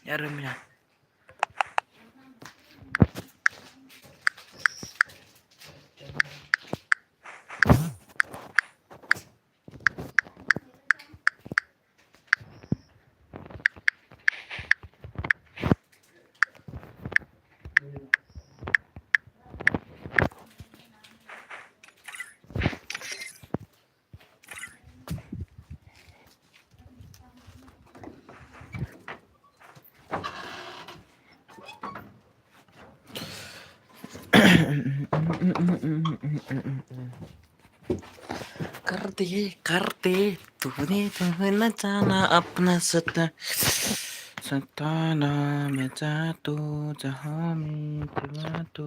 Yarum ya. करते तूने तो न जाना अपना सताना मैं चाहता जहाँ में चाहता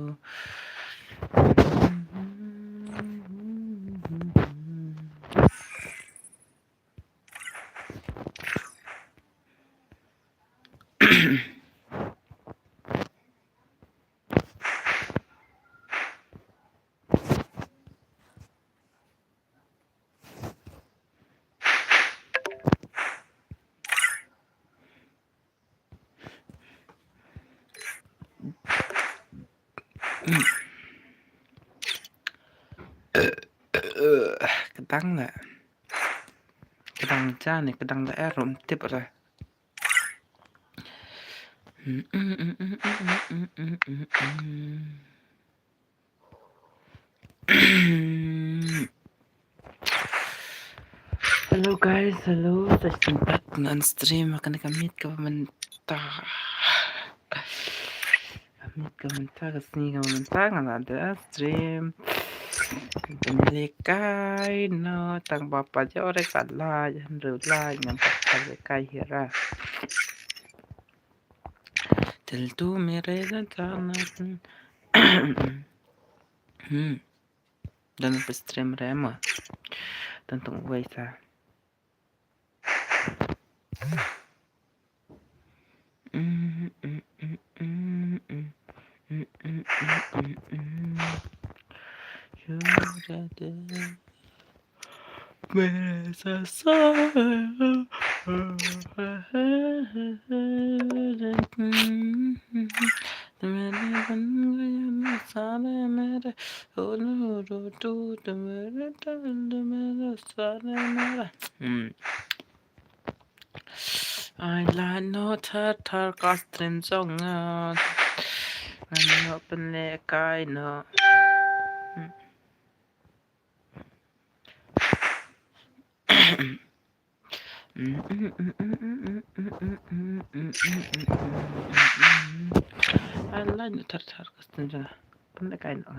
kedang nggak kedang jane kedang daerah tip lah Halo guys, halo, saya sempat dengan stream akan kami komentar kesini komentar nggak ada stream Pemilikai no tang bapa aja orang kalah yang rela yang pemilikai hira tentu mereka jangan dan stream rema tentu waisa merasa sayang I like no tar kastrin songan ano penlekai no I like no tar kastrin songan penlekai no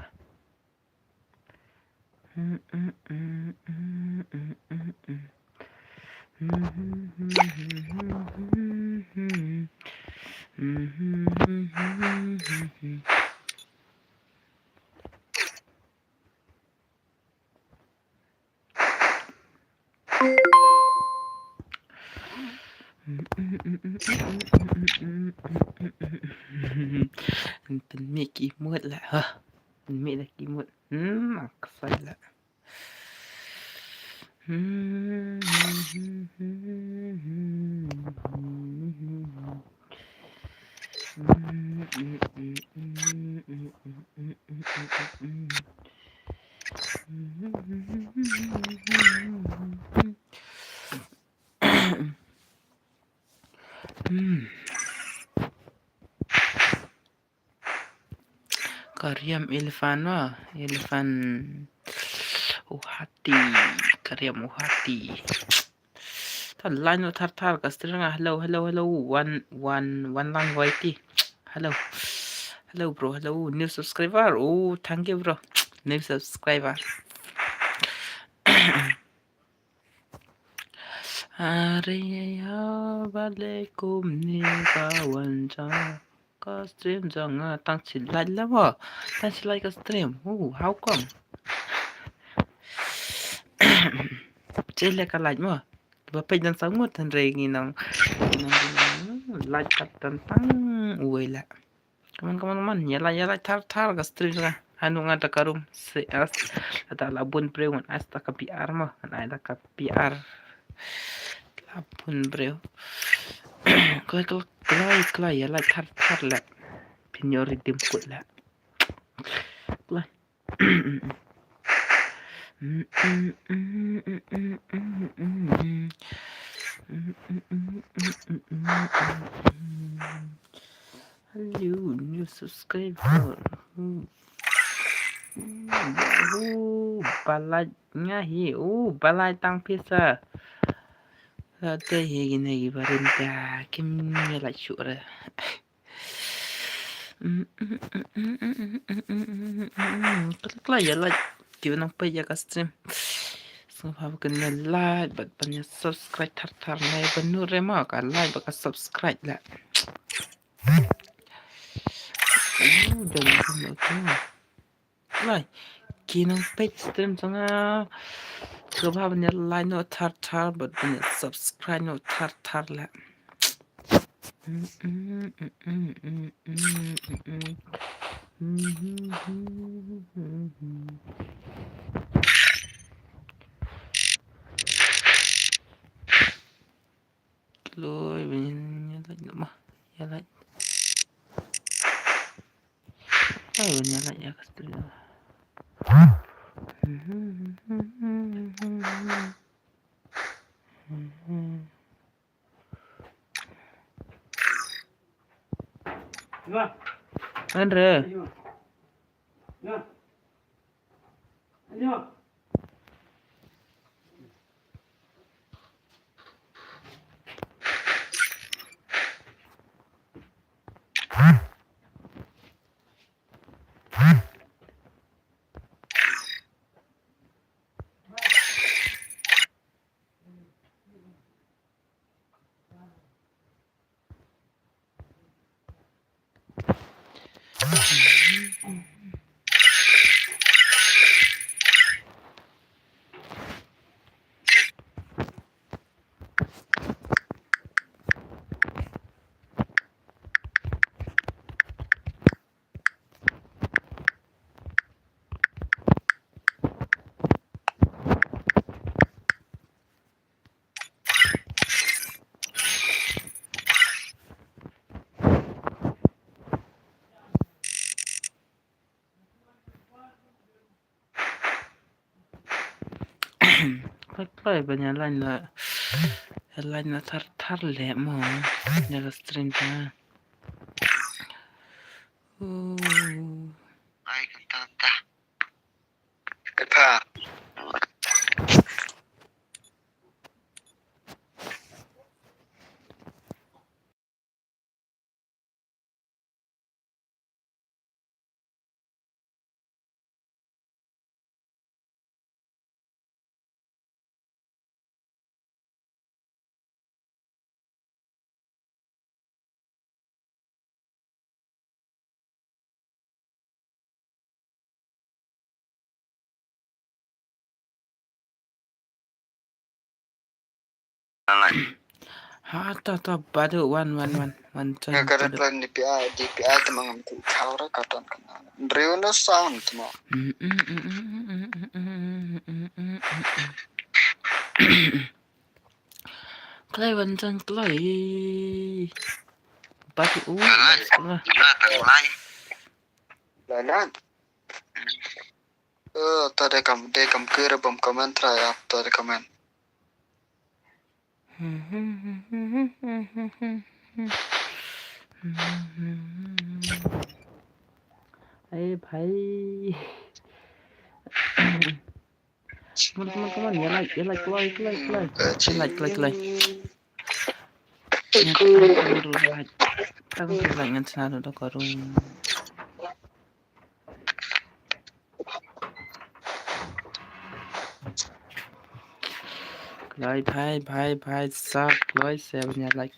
เป็นมีกี่มืดแหละฮะเป็นมีได้กี่มืดมักใส่ละKaryam Ilfan wah Ilfan Uhati Karyam Uhati Tan line no tar kastranga hello one lang ti hello bro hello new subscriber oh thank you bro new subscriber Assalamualaikum ni kawan ka stream jangan tang silai lah wah tang silai ka stream how come Chile ka like mo. Bapay dan sangot han rengi nang like tantang uela. Kaman yala tar ka street ka. Anu nga takarum se as ata labun prewan as ta ka PR mo. Anay ka PR. Labun breo. Klay yala tar la. Pinyori dimkut la. Klay. Hello, new subscriber. Balanya hi. Balay tang pizza. Late hegi barinta. Kim yala syura. Klay yala. Kiwan pa ya ka stream. So have kena like but banyak subscribe tar na banu rema ka like baka subscribe la. Jangan like kinang page stream sanga so have banyak like no tar but banyak subscribe no tar la. Lôi bên lại nữa mà ya lại bên ya lại ya cái Andre Play bên nhà line là thar lẹ mà nhà là stream ta Ay, cantata. Epa. ta badu one time Ngakarat badu lang DPI tamang kaura katon kana. Drew no sound mo. Clay 완전 clay badu Lalan. Tade kam kira bom comment try up tade comment. Hey bhai come on you like clay tăng lạnh ngăn sao nó có rung Like bye sub like 7 ya like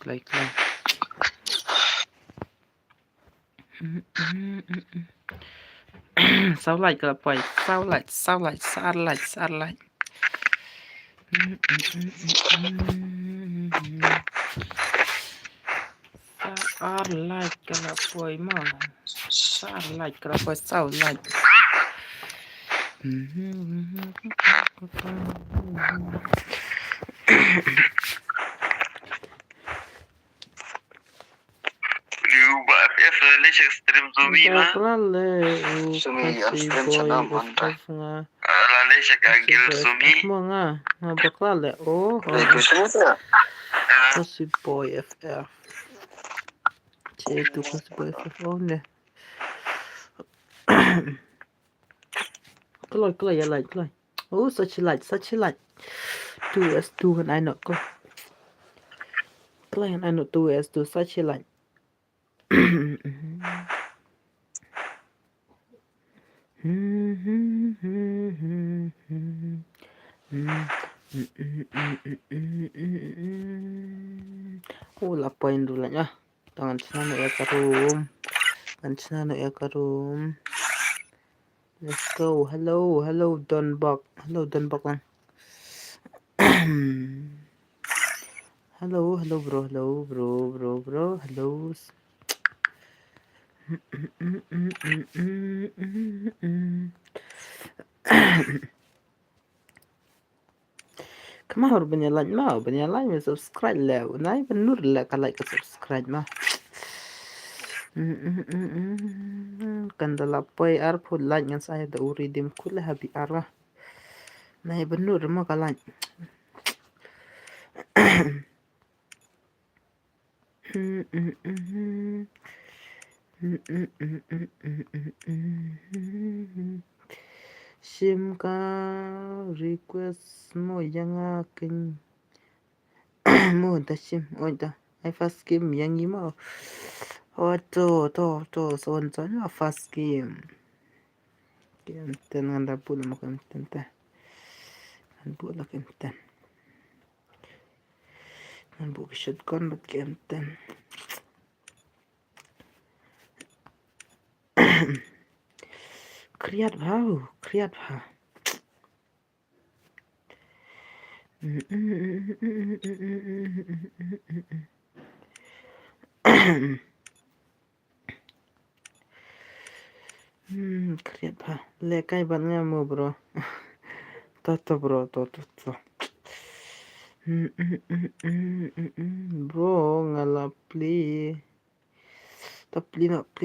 sao like là phải sao like Saar like kala poi ma. Saar like kala poi sao like. ليش اكستريم زومي ما Baklale زومي KHASI اكستريم boy سلام انت FF nga. لا ليش KHASI اجل boy زومي FF mo nga. Nga baklale. Oh, ليك شو KHASI boy FF. Cik tu KHASI boy FF. Oh ne. Keloi ya like keloi. Oh, such a light. 2S2 kan I not ko. Keloi kan I not 2S2 such a light. Lapain dulu ya. Tangan sana ya karum. Let's go. Hello Donbok. Hello Donbok lang. Hello bro. Hello. Kemah banyak subscribe lah. Nai benur lah kalau like subscribe mah. Kan dalapai ar pun like ngan saya da reedem kulah habi arah. Nai benur mah kalau like. Simka request mo yang akin mo da sim oida ai fast game yang ni mo to son son fast game ten nganda pula makan ten an pula ten an bu shotgun bat game ten kriat bhau kriat bha lekai ban nga mo bro to bro to bro ngala play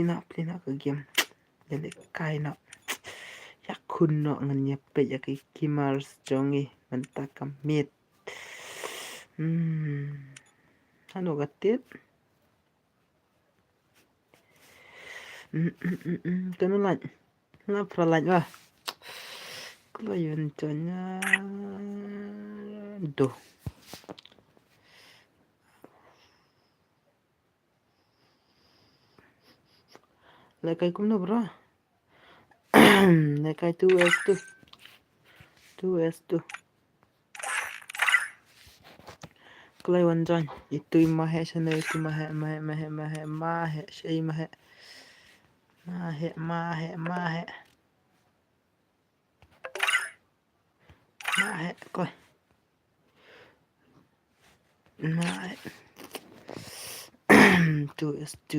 na ke game jadi kai na ya kun no ngan nyepe ya ki kimars jongi mentak kamit ano gatit kanu lạnh nó phải lạnh à có yun cho nha đồ lại cái cũng đâu bro lại cái 2S2 Klay wanjan itu mahe sana itu mahe shay mahe klay mahe 2S2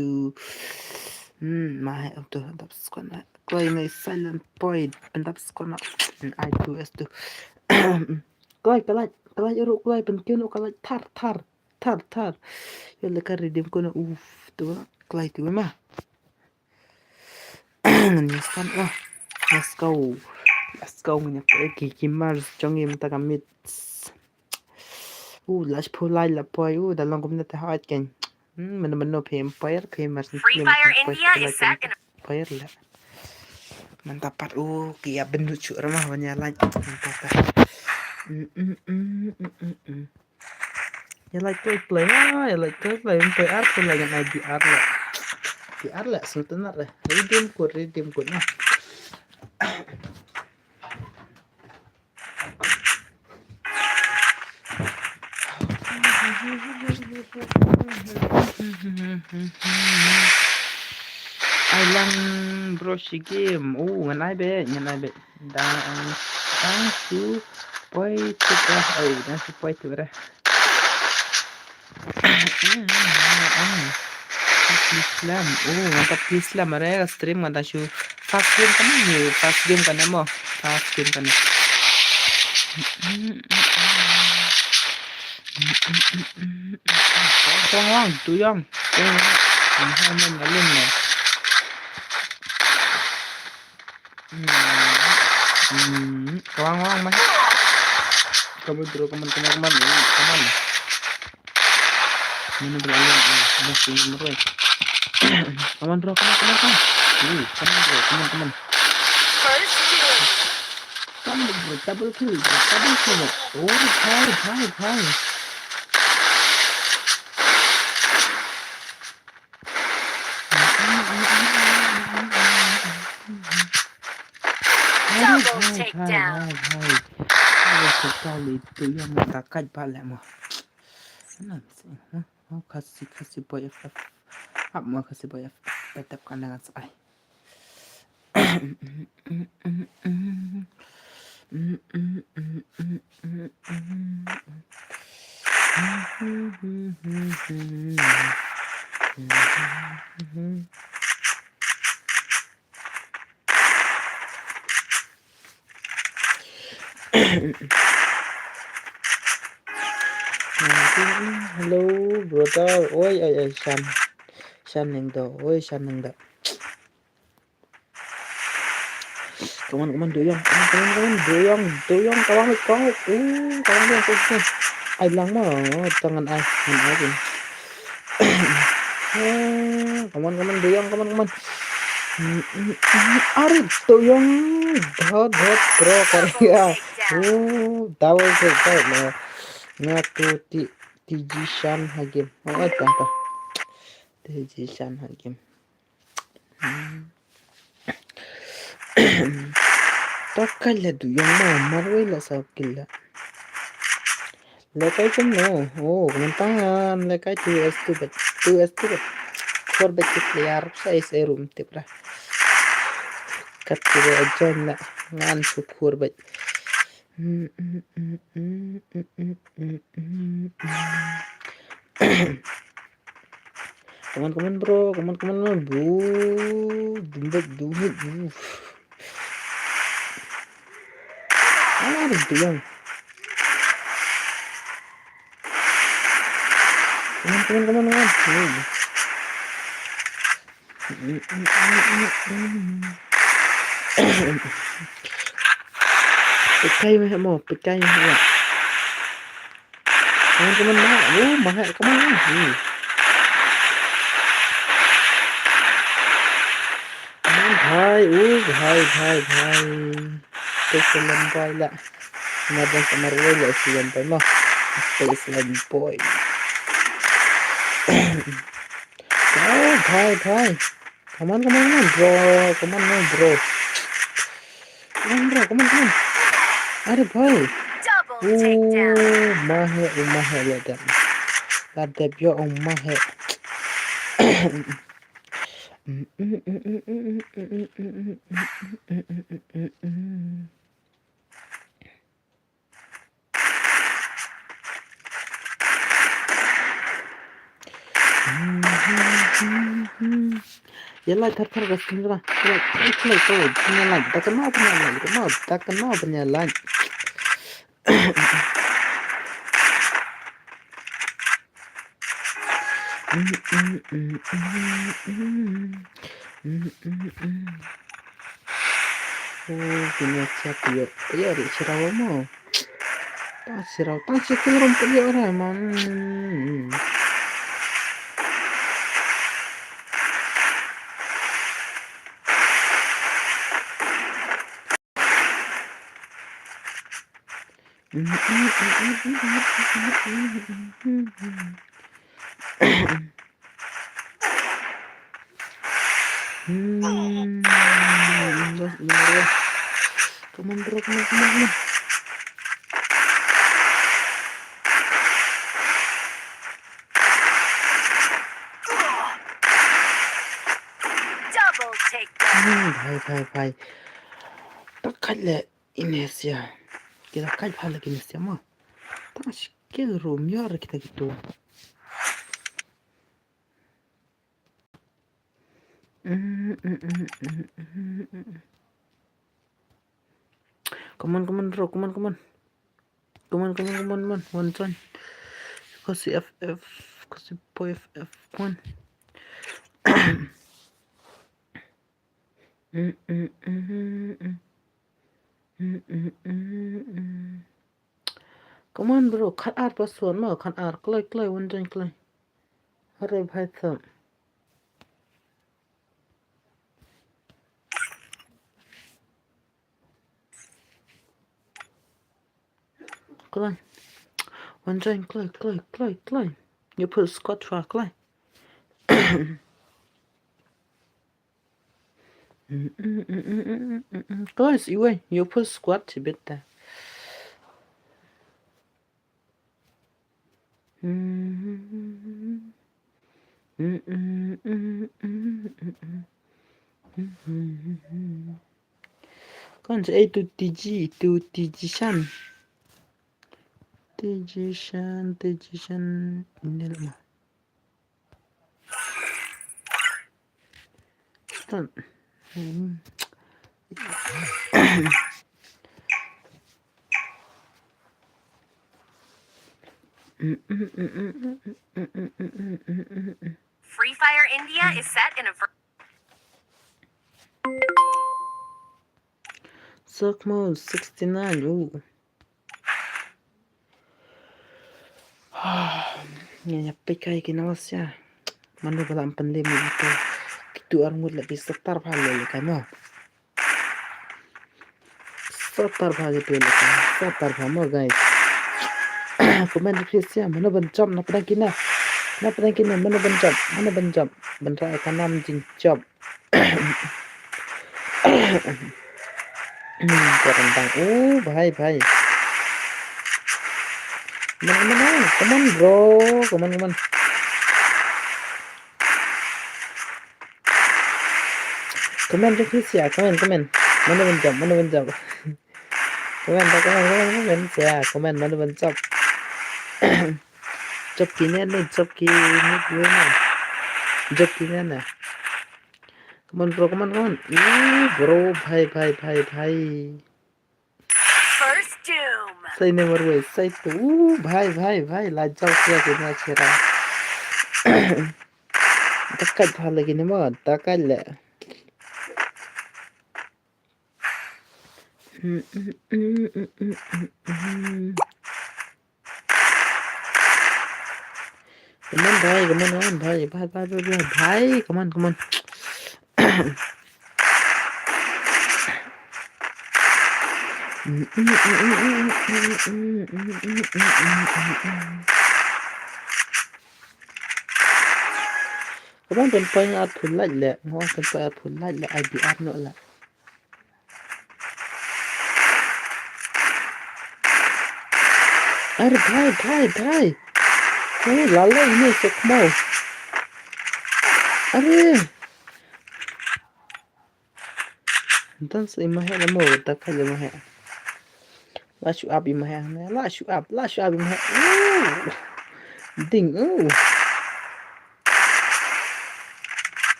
mahe auto dap skona klay na silent point pendap skona I 2S2 klay uruk klay penkiun klay tar yalla ka redeem kono tu klay tu mah Niskan let's go mình cái kimar trong em ta gamit lash pulai la poi dalam kom na ta hat ken mình no pem mas Free Fire India is set in empire la mantapat kia bendu cu ramah banyak like mantap ya like play play art pun lagi naik di art la sultan la redeem ko na Ailang bro si game ngan ai be dan su positive lah. Oh, nasi positive lah. Islam. Oh, mantap Islam. Mereka stream mantap syu. Fast game kan ni. Fast game kan mo. Fast game kan. Wang, tu yang. Ini nyalin lah. Wang, mas. Kamu dulu kaman. Mana beralih? Masih nomor. Kaman bro, kaman. Kaman bro, kaman. First kill. Kaman bro, double kill. Oh, hai. Double takedown. Hai. Sekali itu yang matakat balik mah. Senang sih. Mau kasih boy FF. Mau kasih boy FF. Tetap kandangan saya. Hello brother, oi ay Shan neng do, oi Shan neng do. Kawan doyong, doyong kawan. Kawan doyong. Ai lang mo, tangan ai pun. Kawan doyong, kawan. Are doyong, dot bro Korea. Double kill na. Ngaku Tijishan Hagim. Apa? Tijishan Hagim. Takalla du yang marway la sa killa. Lekay kan no. Oh, kumantangan lekay 2s2 bet. 4 bet player sa room tipra. Kat kira aja na ngan syukur bet. Kaman bro, bu. Dumbet. Itu yang. Kaman. Pekai mo. Kaman mahal. Kaman. Hai. Peselan boy lah. Nadan sama Roy siyan pa mo. Peselan boy. Oh, hai. Come on, bro. Come on. Are boy. Double takedown. Mahe ladam. Ladab yo mahe. Yalah thar gas kena. Play. Penyalan. Tak kenal penyalan. Oh, punya siapa ya? Ya, di Sirawa mau. Tak Sirawa, tak sikil rumput ya orang emang. Come on, bro. Double takedown. Bhai. Takalla inersia. kita kaj lagi ni siapa? Tak sikit romiar kita gitu. Come on bro, come on. One turn. Kasih FF, kasih boy FF, come on. Come on bro, cut out password mau cut out, klay one turn klay. Hurry bhai thumb. Klay. One turn klay. You put squat for klay. Guys, you put squat a bit there. Con sẽ TG shan ini lama. Stop. Free Fire India is set in a Circ mode 69. Ooh. Ini pikai kinawasya. Mana balam pandemi itu. Itu orang lagi setar balik kamu. Setar balik dulu kan. Setar kamu guys. Komen deskripsi mana bencam nak pernah kena. Mana bencam. Bentar akan nam jin job. Kurang bang. Bhai. Mana. Come on bro. Come on. Komen deskripsi ya. Komen. Mana bencam. Komen ya. Komen mana bencam. Job kini gue nih. Job kini nih. Come on bro. Bro, bhai. first doom. Say never way. Say tu. Bhai. Lajau siya kena cerah. Takat bhai lagi ni mo. Takat le. Come on bhai. Come on. Các bạnเป็นไปอาทุนไล่แหละเพราะว่าเป็นไปอาทุนไล่แหละ IBR เนอะแหละअरे भाई लाला ini sekmo अरे entonces imagina mo takal imagina la shu ab imagina la shu ab imagina ding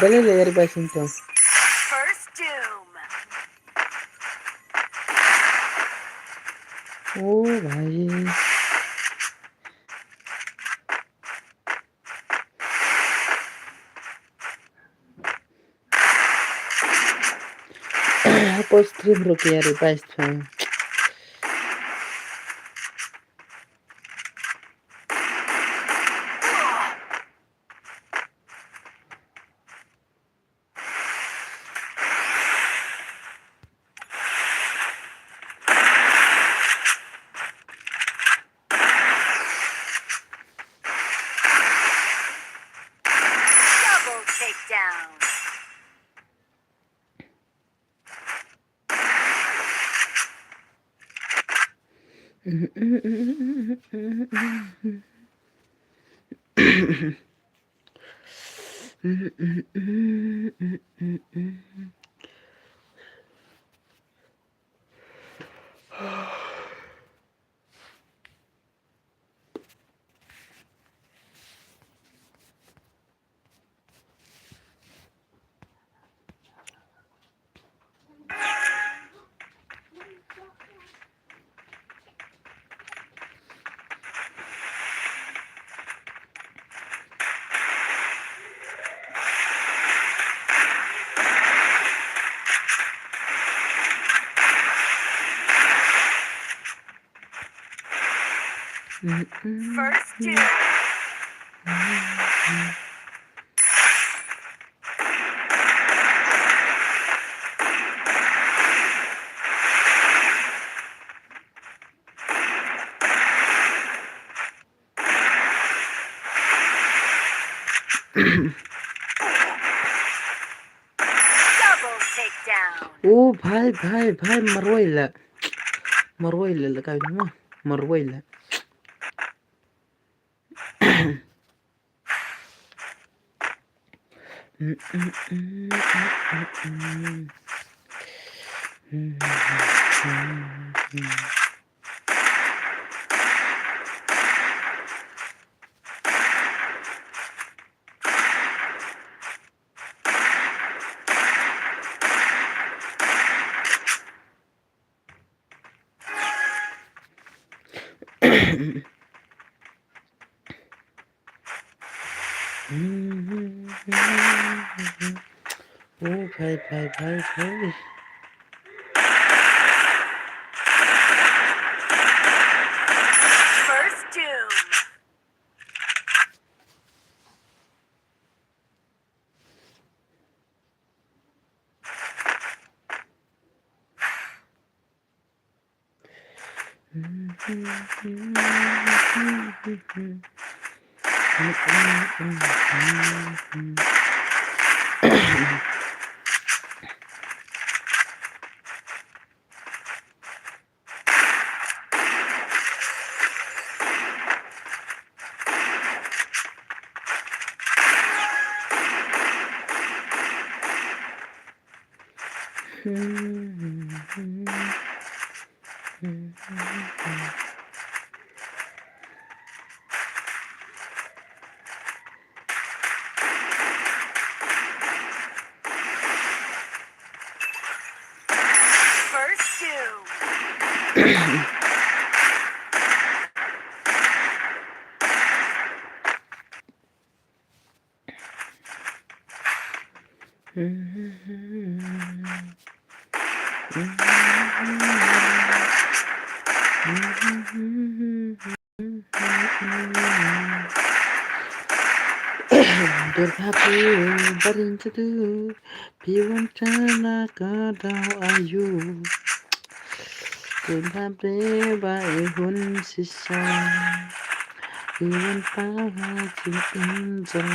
bale dari bahasa itu First doom. भाई Post stream रुके यार पास था Double takedown. First doom. Double takedown. โอ้भाईมารวยละกันนะมารวยละโอ้भाई First doom. First doom. Berhati berincedu piwantana kadau ayu Berhati baik hun sisa piwantana cintinjang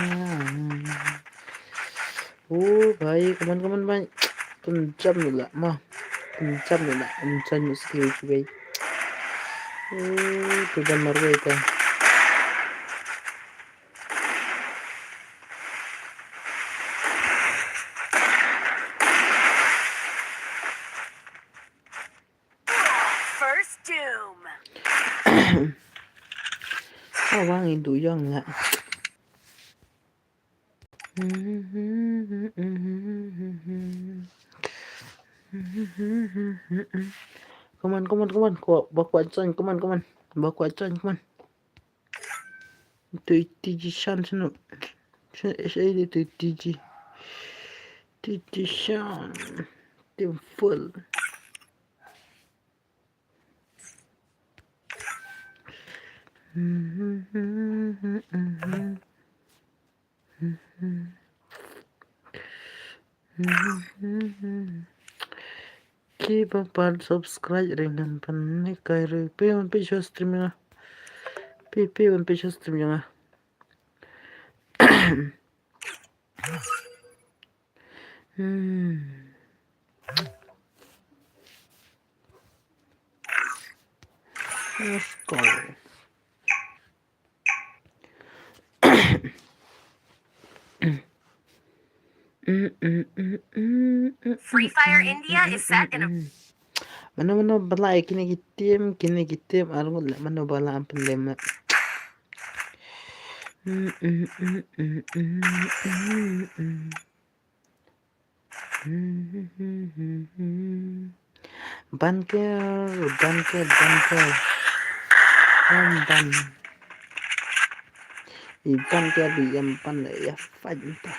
Oh भाई कमन भाई तुम जब मिला माँ तुम जब मुश्किल की भाई तो जब मर गए थे First doom. Wang itu yang lah Come on. Baku acan, come on. Baku acan, come on. Itu TG Shan sino. Saya itu TG. TG Shan. Tim full. Keep up and subscribe dengan panik kairu. Pe show stream ya. Pe show stream ya. Let's go. Free Fire India is set in a Mana balai kini kitim arung la mana bala am problema. Bunker ban iban ke di yang pan ya fanta.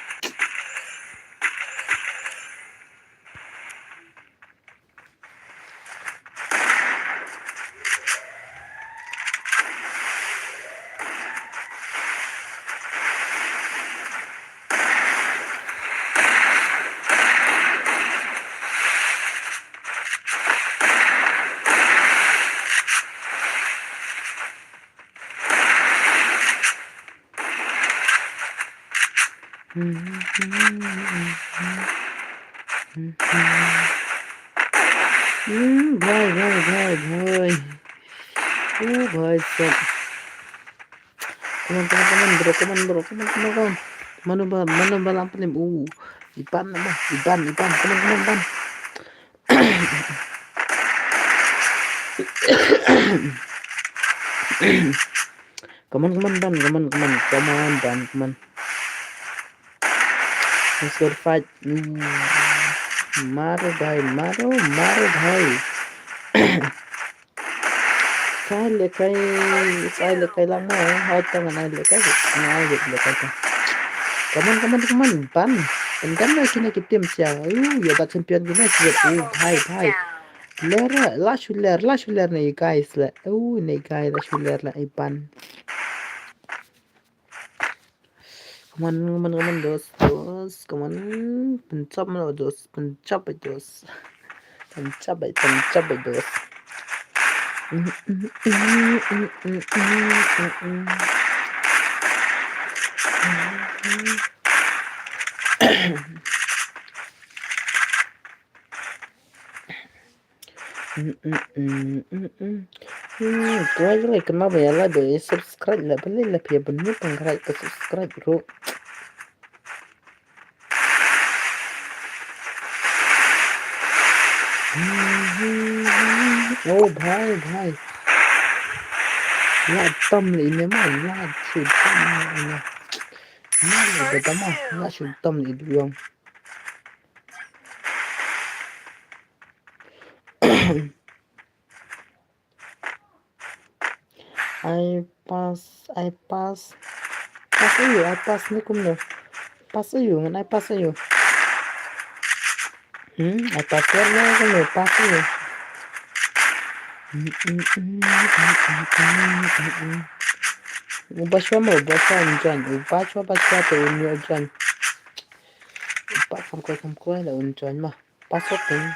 Bhai. Oh bhai sab. Come on. Mana bala am problem. Iban, come on, ban. Come on, ban. Let's go to fight. Maro bhai. Sai lekai lama. Hai tangan ai lekai. Ngai lekai ta. Come on, ban. Kan lagi nak tim siang. Ya bat champion gini sih. double Bhai. takedown. Lera, la shuler nih guys lah. Nih guys la shuler lah iban. Come on, dos. Come on, pencap mana dos. Pencap dos. Kau like kenapa ya lah deh subscribe lah boleh lah ya bener penggerak ke subscribe bro. Oh bhai. Lah tâm lại nè mà lah chụp tâm nè. Nah, pertama lah chụp tâm lại được không? I pass ni kum no pass you ngan I pass you I pass na kum no pass you ubashwa unjan to unyo unjan upakam ko la unjan ma password ni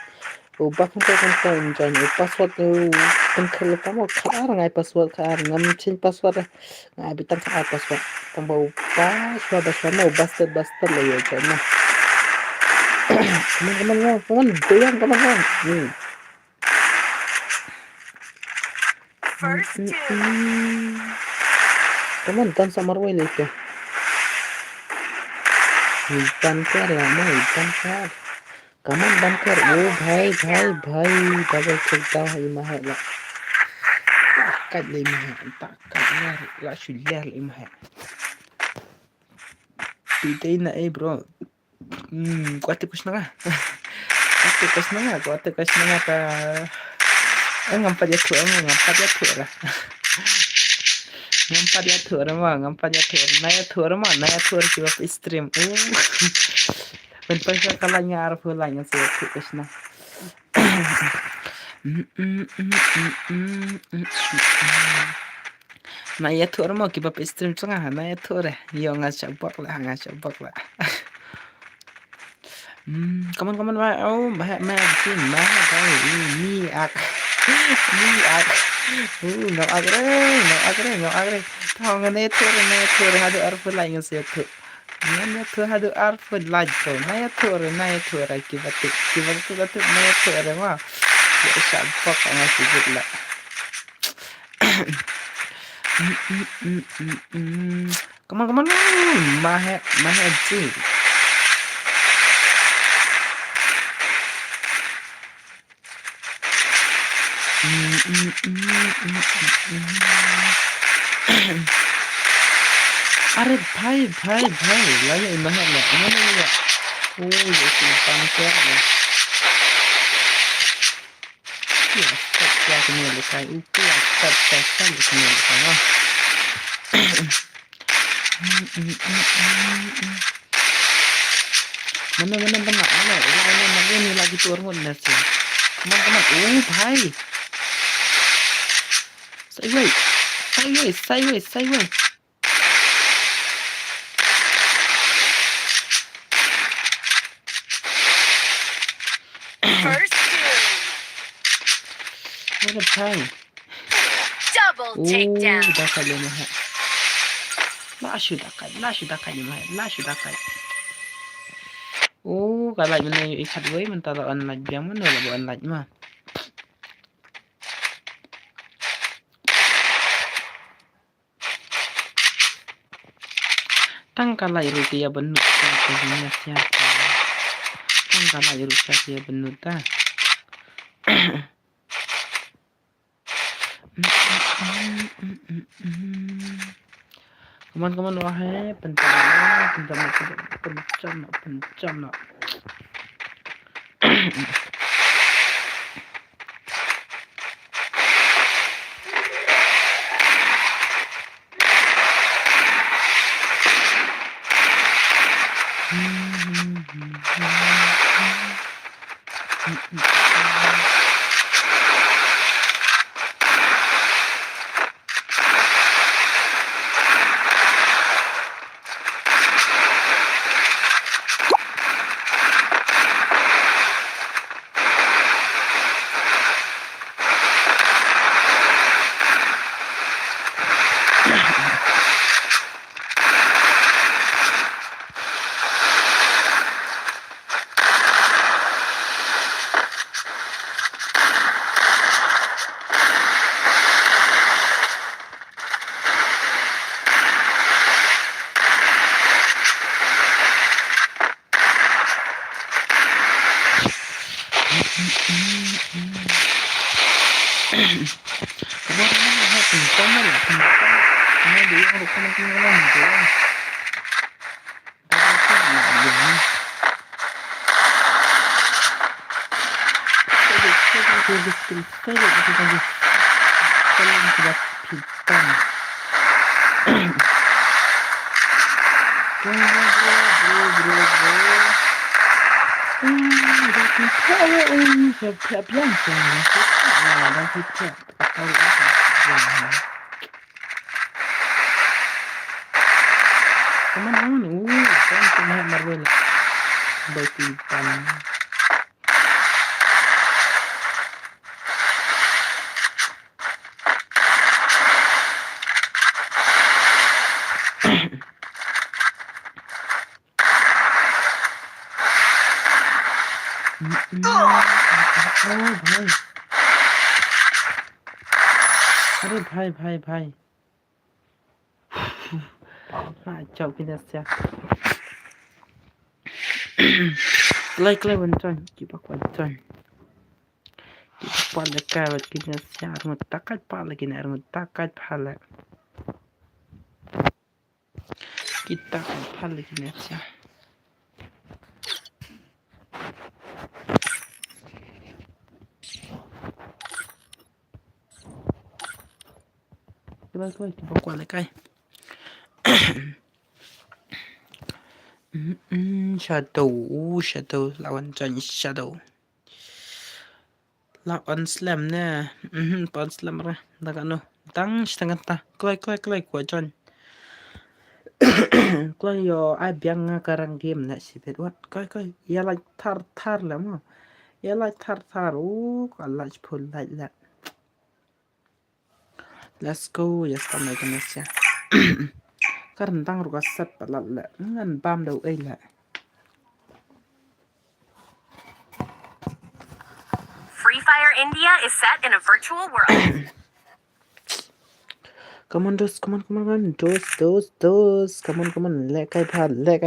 upakam ko unjan password ni kalau kamu kelar ngai password kelar ngamcin password ngai bitang kelar password tambah password mau bastard lah ya jangan teman doyan teman First two. teman kan sama Roy itu bunker ya mau bunker kaman bunker bhai double check dah imah lah takat lah shuler imah Pidai na bro kuate kus na nga ka ngampat ya tu lah ngampat ya tu naya tu kiba stream penpai kalanya arfu lanya se kus na naya tu mo kiba stream tengah naya tu yo ngacabak lah Come on, bhai. Oh, bhai, ni ak. No agre. Tao ngane tur hadu arfu la yang se tu. Nanya tu hadu arfu la tu. Naya tur kibatu naya tur ma. Ya sabak ngasih gila. Come on. Mahe ji. अरे भाई लाइए इमहल है ओ ये सुल्तान क्या है क्या लिखने लिखा है ऊपर अच्छा लिखने लिखा है mana ini lagi turun nasi teman-teman oh भाई sideways First doom. mana भाई Double takedown. dah kali mah lah sudah kali oh kalau mana ikat gue mentara online yang mana lah online mah tangkala rupiah benut siapa tangkala rupiah benut dah Kawan-kawan wahai pencam nak. Teman-teman, Marvel Baikitan. अरे भाई chào cái đẹp xe like bên trên chỉ bắt quan trên chỉ bắt quan là cái vật cái đẹp xe rồi ta cách pa là cái này rồi ta cách pa là kita cách pa là cái đẹp xe cái chỉ bắt quan là cái shadow lawan Johnny shadow lawan slam nè pon slam ra daga no tang setengah ta klay kwa John klay yo ai biang karang game na si bet wat klay ya like tar la mo ya like tar kala full like that let's go ya sama kan ya karentang rugasat palat la ngan bam dau ai la Free Fire India is set in a virtual world. come on dos come on come on lekai phal la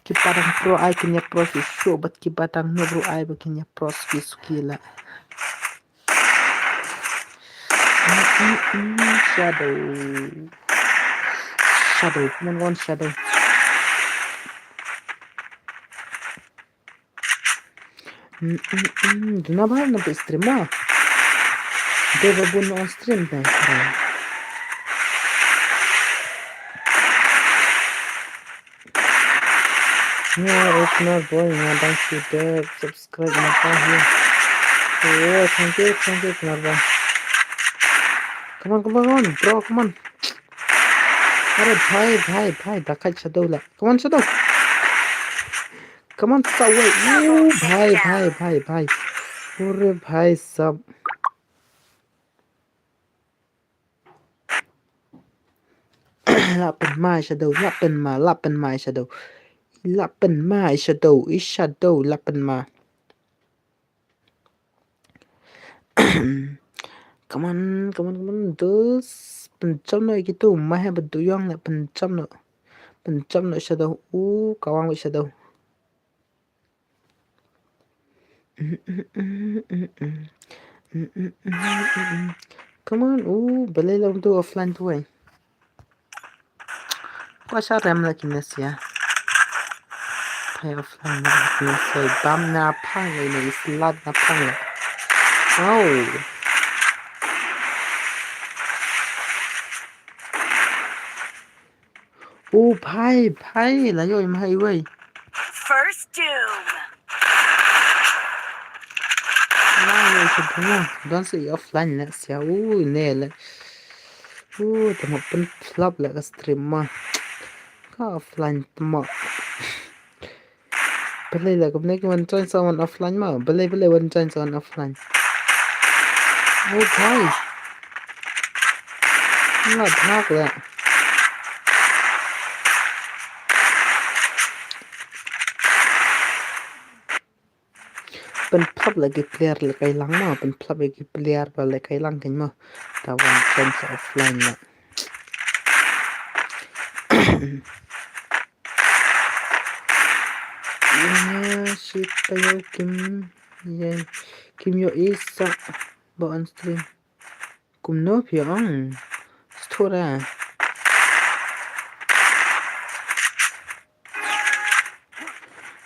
ki parang pro ai kinya pro fi show bat ki batang no bro ai ba kinya pro ski la Shadow. Shadow. Come on, shadow. Kenapa nak stream lah? Dia berbunuh on stream dah. Yeah, it's not boring. Don't you dare subscribe my channel. Oh, thank you, Kunarban. Come on, bro, come on. अरे भाई रखा shadow La. Come on, shadow. Come on, away. Oh, भाई. अरे भाई सब. Lapan my shadow, lapan my shadow. Lapan my shadow, is shadow lapan my. Come on. Terus pencam no gitu. Mah berduyang nak pencam no shadow. Kawang with shadow. Come on. Balay lang tu offline tu eh. Kau asal rem lagi ya. Play offline lagi ya. Bam na pang ini, slot na pang. Oh. भाई लायो im hai wei. First doom. Layo kedua. Don't say offline lah sia. Ne lah. Tama pen flop lah ke stream mah. Ka offline tama. Balay lah kau nak one join someone offline mah. Balay one join someone offline. भाई. Nggak भाग lah. Pen plop lagi player lekai lang mah. Pen plop lagi player lekai lang kan mah. Tawan chance offline lah. Ya siapa yo Kim yo isa ba on stream. Kum no piang. Stora.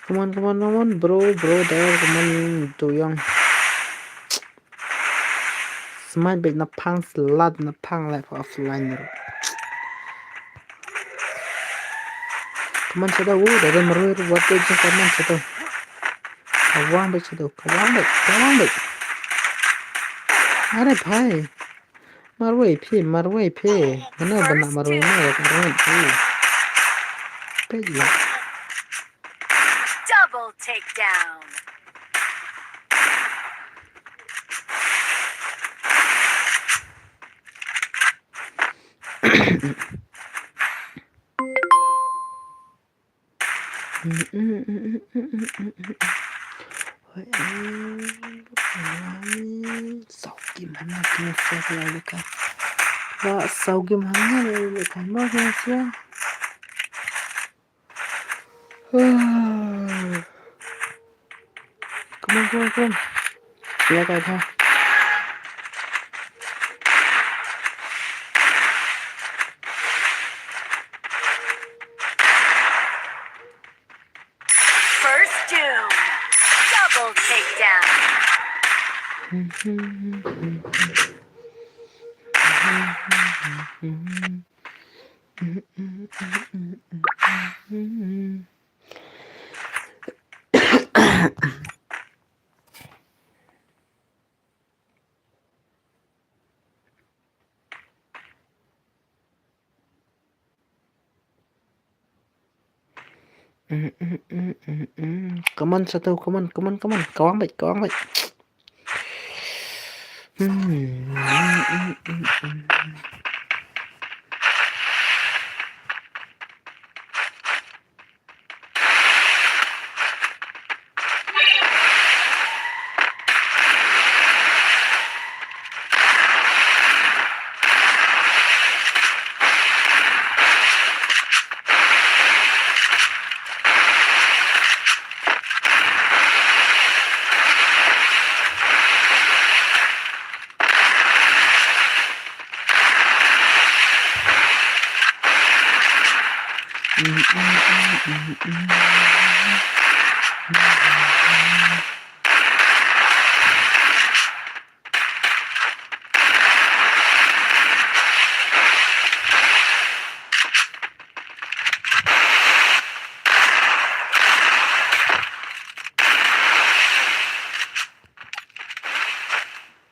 Come on, bro, there, come on, do young. Smart big na pang slot na pang like offline. Come on, shadow, there maru what did you come on, shadow? Kawang big shadow, kawang big. Are bhai. Marway pay. Mana bana marway na marway. Big la. Double takedown. Sauki mana kena saya lekat. Wah, sauki mana lekat mau kena saya. Come on. Ya kata. First doom. Double takedown. Come on, satu, come on. Kawang baik.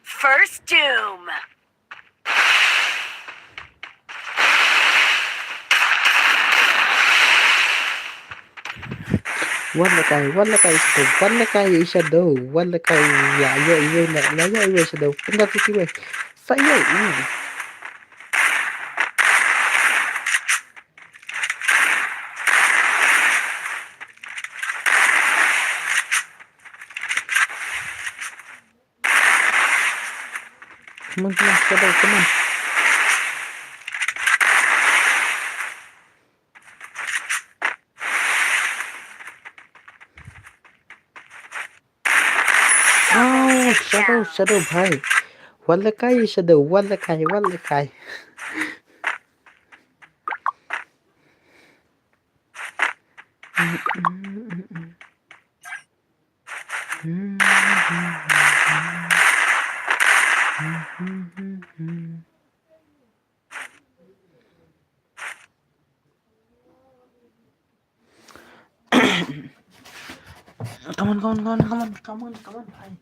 First doom. Wala kay shadow, wala kay ya na shadow. Tinggal sisi we. Saya. Come on, shadow, come on. Oh, shadow, bhai. Wala kay shadow, wala kay. Come on, bhai.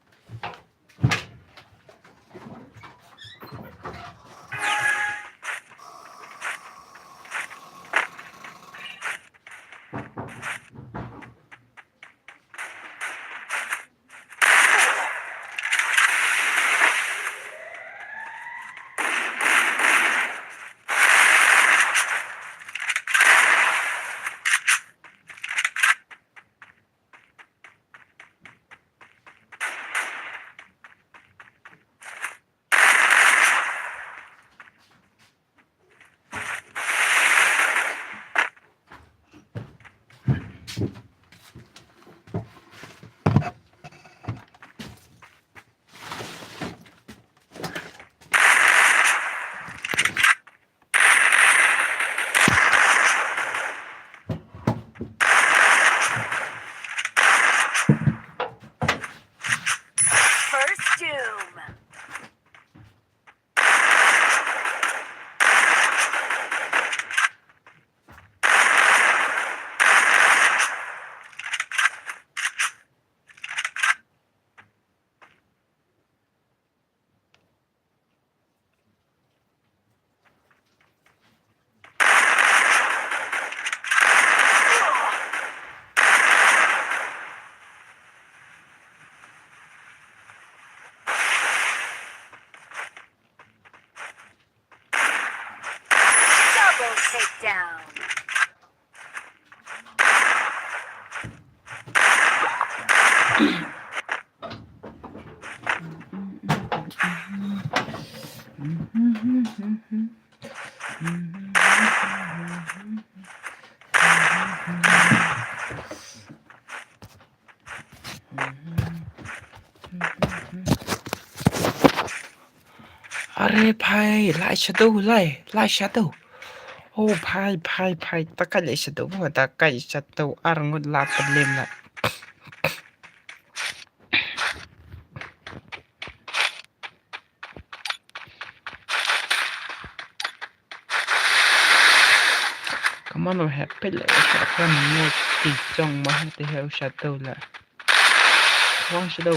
First doom. Double takedown. Are bhai, lai shadow. Oh bhai, takai shadow, takai shadow, arngut la problem la. Come on, happy la, shadow moti chong mah te heo shadow la. Quang shadow.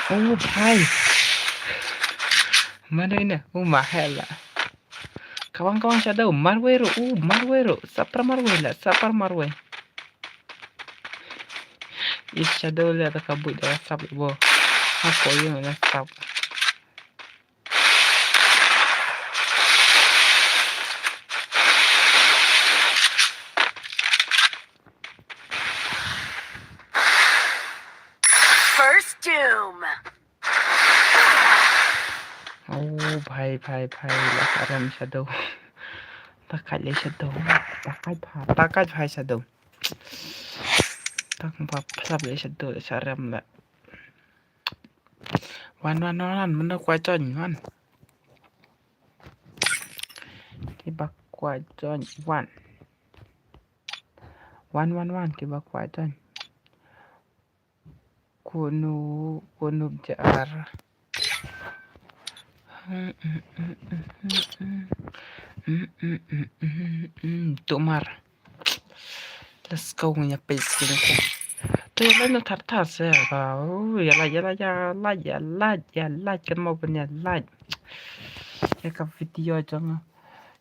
Oh bhai, mana ini? Oh mahal la. Kawan shadow, marwero, sapar marwe. Is shadow la ta kabut dah sap bo. Apa yang nak sap? First doom. Oh bhai, la karam shadow. Takat le shadow. Takat phai shadow. Tak pa plap le shadow le sharam la. Wanมันน่ะควายจ้อนวันที่บักควายจ้อนวันที่บักควายจ้อนkunu jar Tumar let's go nya pe sini ko to ya no tar se ba ya la kan mau punya la ya ka video jangan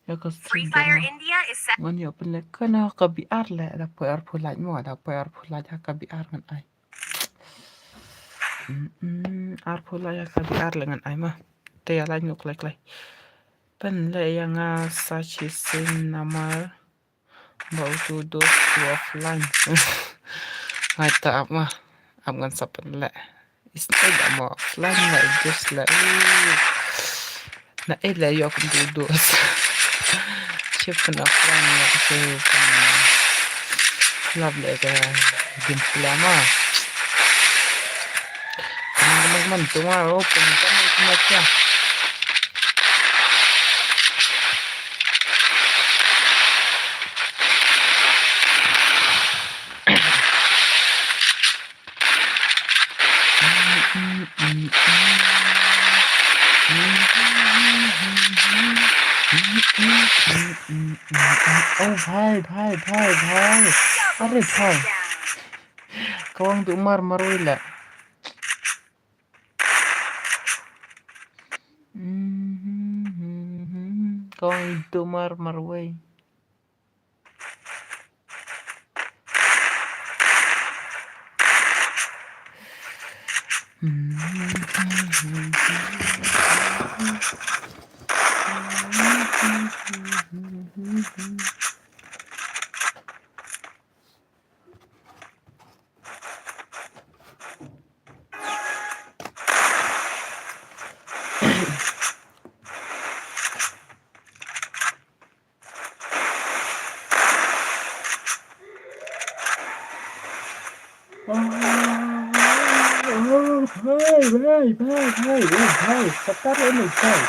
ya ka Free stream Fire jangan India is set. ngon yo pen le kana ka biar le da PR pulai mo da PR pulai ya ka biar ngan ai ar pulai ya ka biar lengan ai mah te ya la nyuk lai pen le yang sachi sin nama bau tu dos offline hai ta ap mah ap ngan sapen le istai da mo offline la just la na ele yo kum tu dos Siapa nak plan nak ke club le ke game lama. Teman-teman semua open kamu macam. Oh भाई अरे भाई kawang tu marwai la kawang tu marwai भाई सत्तर है नहीं भाई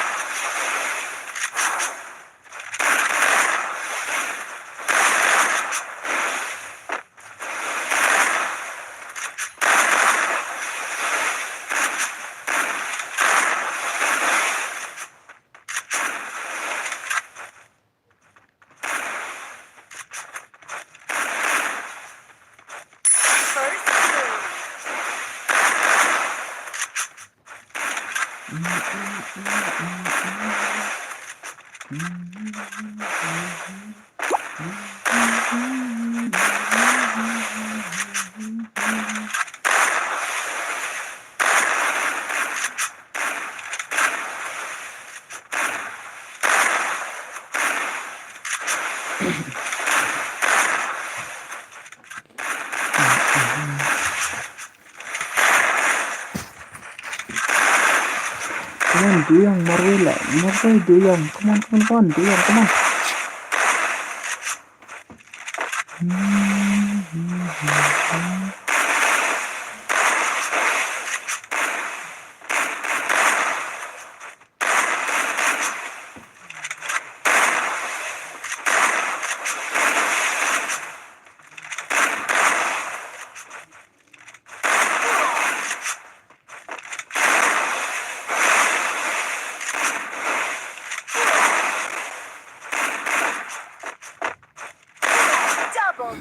Come on, do yang Marwai do yang. Come on, do yang, come on.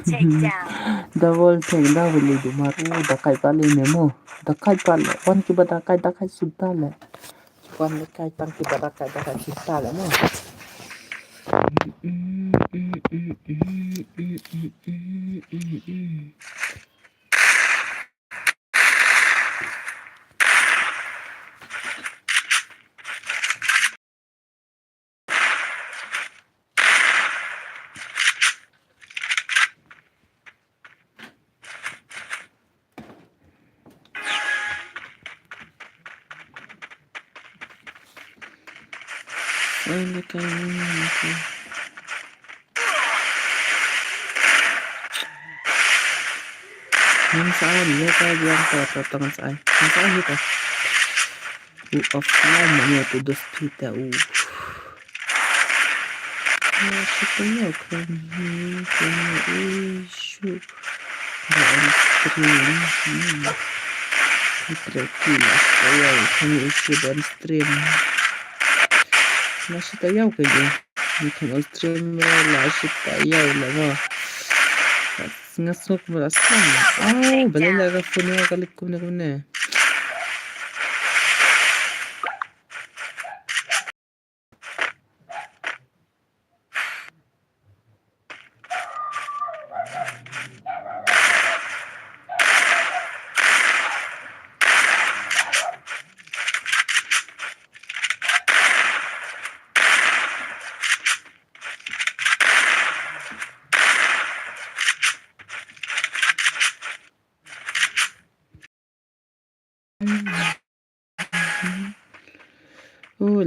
Takedown. Double take double itu maru dakai pale nemo dakai pale wan kiba dakai sudah le wan dakai tang kiba dakai sudah le mo Yang saan lekai yang tangan saan. Yang saan kita. Offline mo to dos pita Nasitayaw kami issue. Daan stream. Itrakila sayaw kami issue dan stream. Nasitayaw kayo. Kan stream nasitayaw lang. Ngasok mo lasang. Balala ka po niya kalit ko na.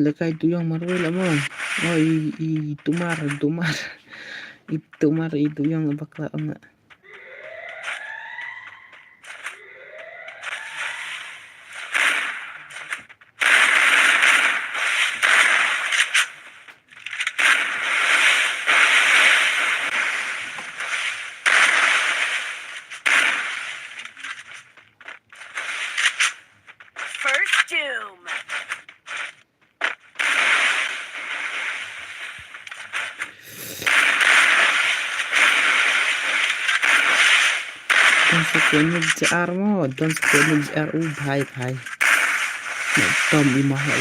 Lekay tuyang marwela mo. Itumar. Itumar ituyang bakla nga. First doom. Don't sequence JR mo. Don't sequence JR. Bhai. Tom imahal.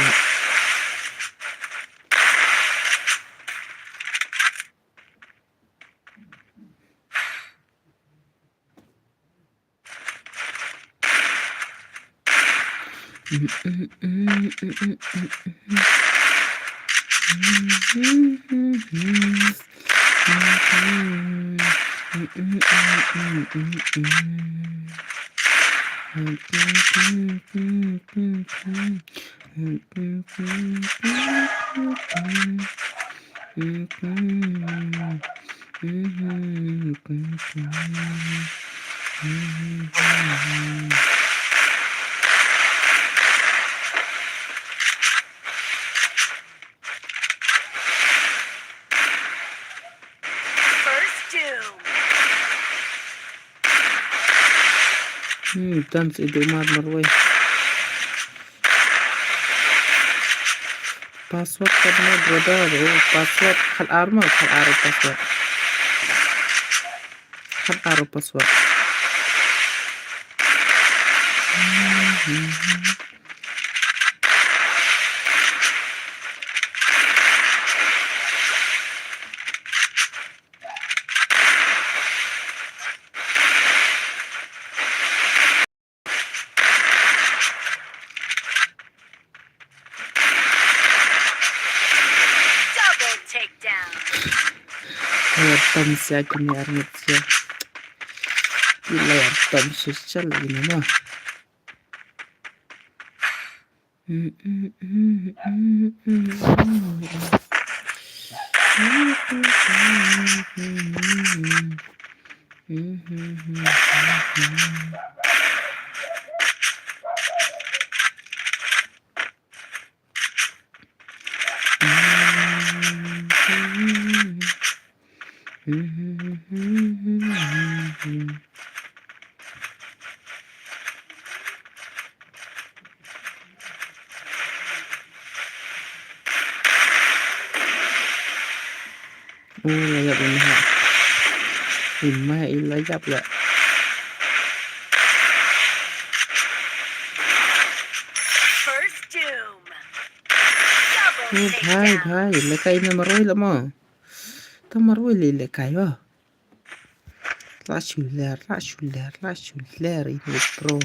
Dance itu marway. Password करना brother. Password hal aro password. Hal aro password. Takedown. Tom siya kiniarnit siya. Gila Tom social ini mah. Layap ini ha. Ilayap ya. First doom. Double Bhai, takedown. lekay na maroy lah mo. Ta maroy lekay ba. Rashuler ini bro.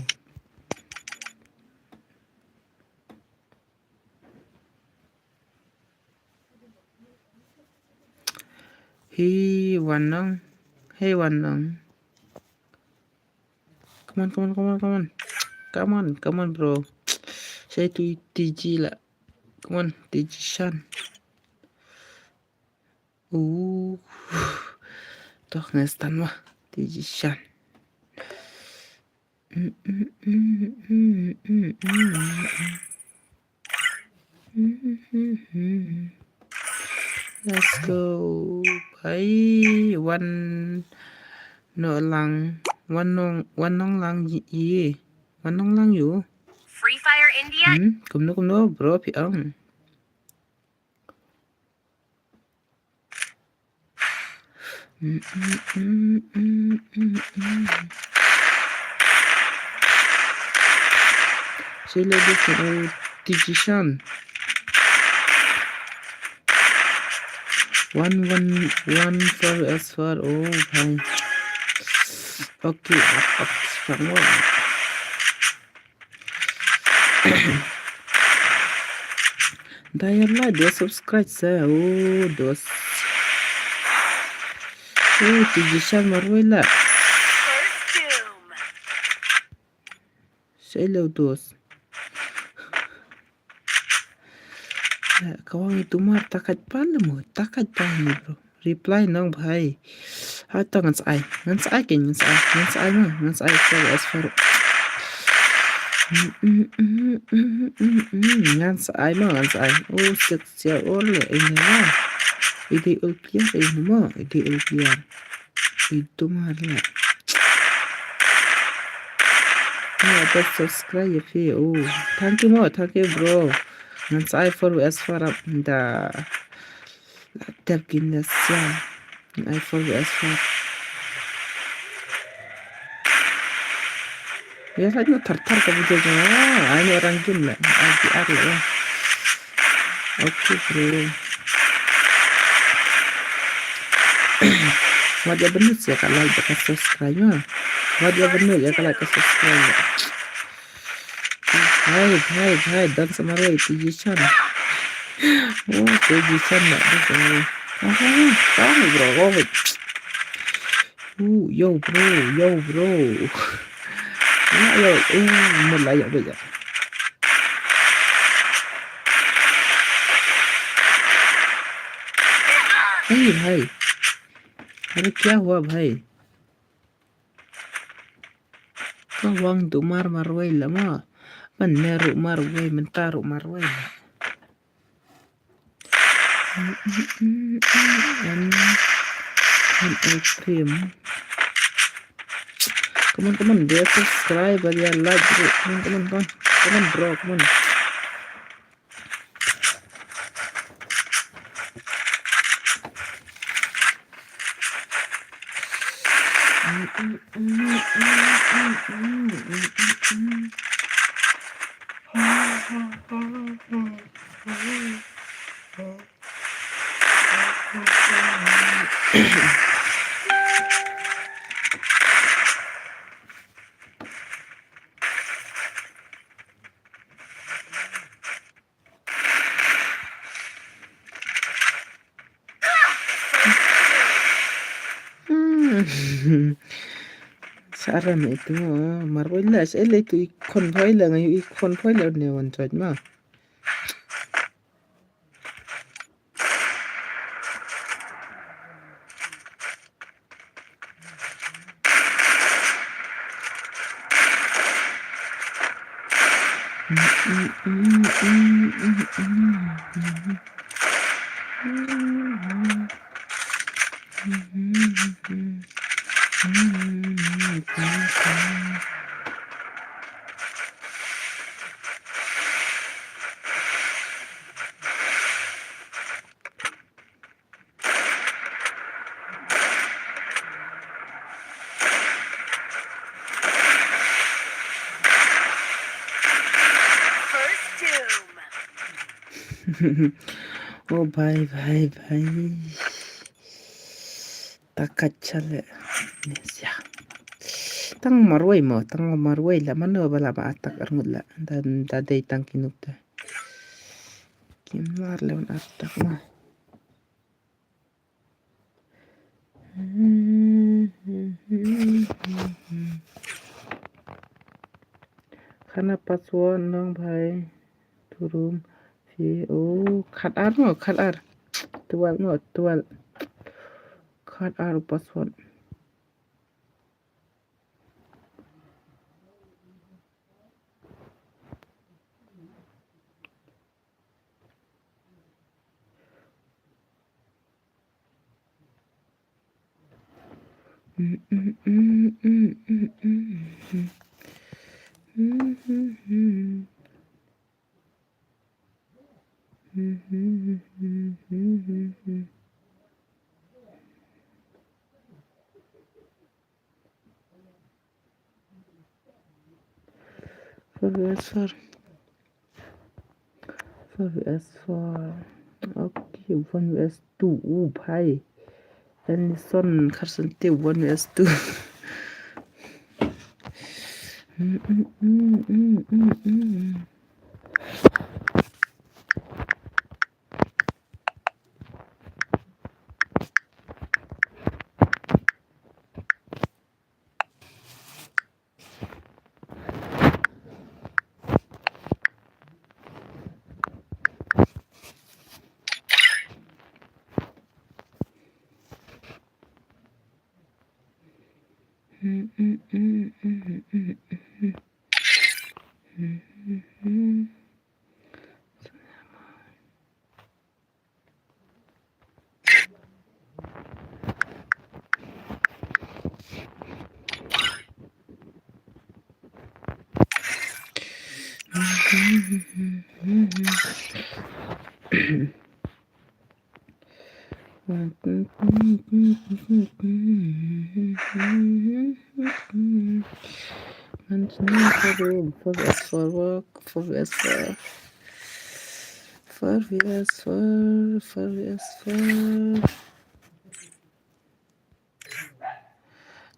Hey Wanang. Come on bro. Saya tu TG lah. Come on TG Shan. Toh ngestan mah TG Shan. Let's go ไปวันเนอลังวันน้องลังยีวันน้องลังอยู่ Free Fire India. กุมโนบรอพี่อังŞöyle bir diyeceğim. One for as for oh bhai. Okay, up sama. Dayarlah dia subscribe saya. Oh dos. Oh diyeceğim marwela. First Doom. Şöyle dos. Kawang itu mah takat pala mo bro reply nong bhai hato ngan sai mo as for ngan sai oh sia ole ini lah ide ulpiar ini mo ide ulpiar itu marla ada subscribe ya oh thank you bro ngan sai for as for da terginasyon I for as for biasanya tartar ka video ini orang gym lah AGR lah ya oke bro wajah bener sih kalau dekat subscribe mah wajah bener ya kalau ke subscribe hai dan semarang itu jisan oh itu jisan lah itu kamu bro yo bro một lại vậy bây giờ भाई अरे क्या हुआ भाई kawang tumar marway lama meneru marway mentaru marway and ice cream come on dia subscribe dia like bro come on bro come on Saram itu marwila sele itu ikon poila ngayu ikon poila ne wan choj ma oh bhai takat chale nesya tang marway la mano bala ba atak arngula dan dadai tang kinukta kimar lewan atak ma khana password nong bhai turun oh khatar tual khatar password 4vs4 okay 1vs2 भाई Ellison Carcente 1vs2 4vs4 work 4vs4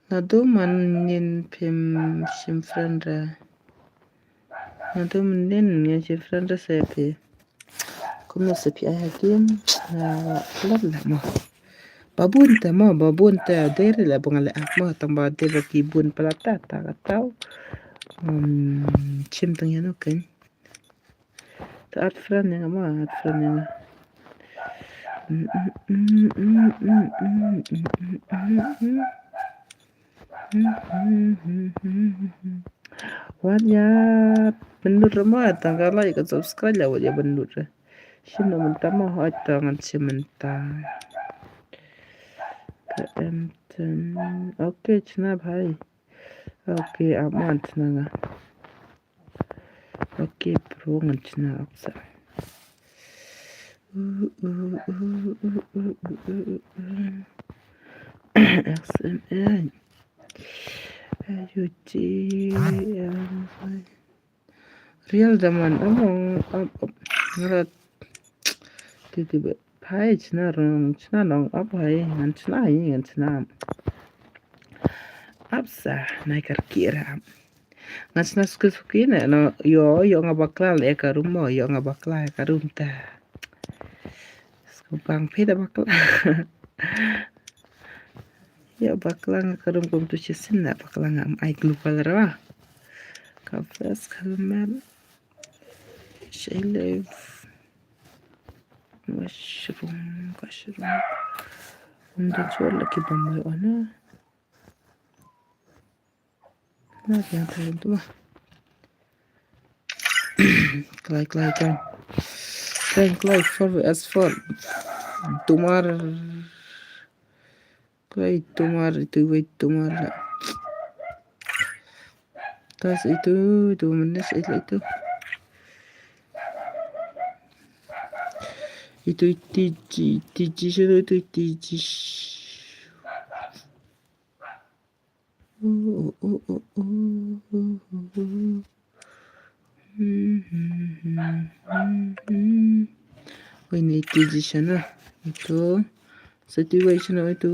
Nadu manin pim shimfranda Nadu manin shimfranda sepi Kuma sepi ayagim Lala babun ta dere la bangala mo tamba dere kibun palata ta katau chim tang yano ken ta at fran nga ma at fran nga wanya benur mo tangga like subscribe la wajah benur shino mentama hot tangan simenta okay chna bhai okay aman chna okay bro chna aksa XML UT real zaman among ngarat tiba pai chna nong apai ngan chna apsa naikar kira ngan chna skukina no yo ngabakla le karumo yo ngabakla karunta skupang peda bakla ya bakla karum kum tu chisin na bakla ngam ai global rawa kafes kalman shaylev mushroom undan suar lagi bamai ona na yang tahu tu mah like kan like 4vs4 tumar tumar tas itu 2 menit itu tiji sudah itu tiji ini tiji sana itu situation itu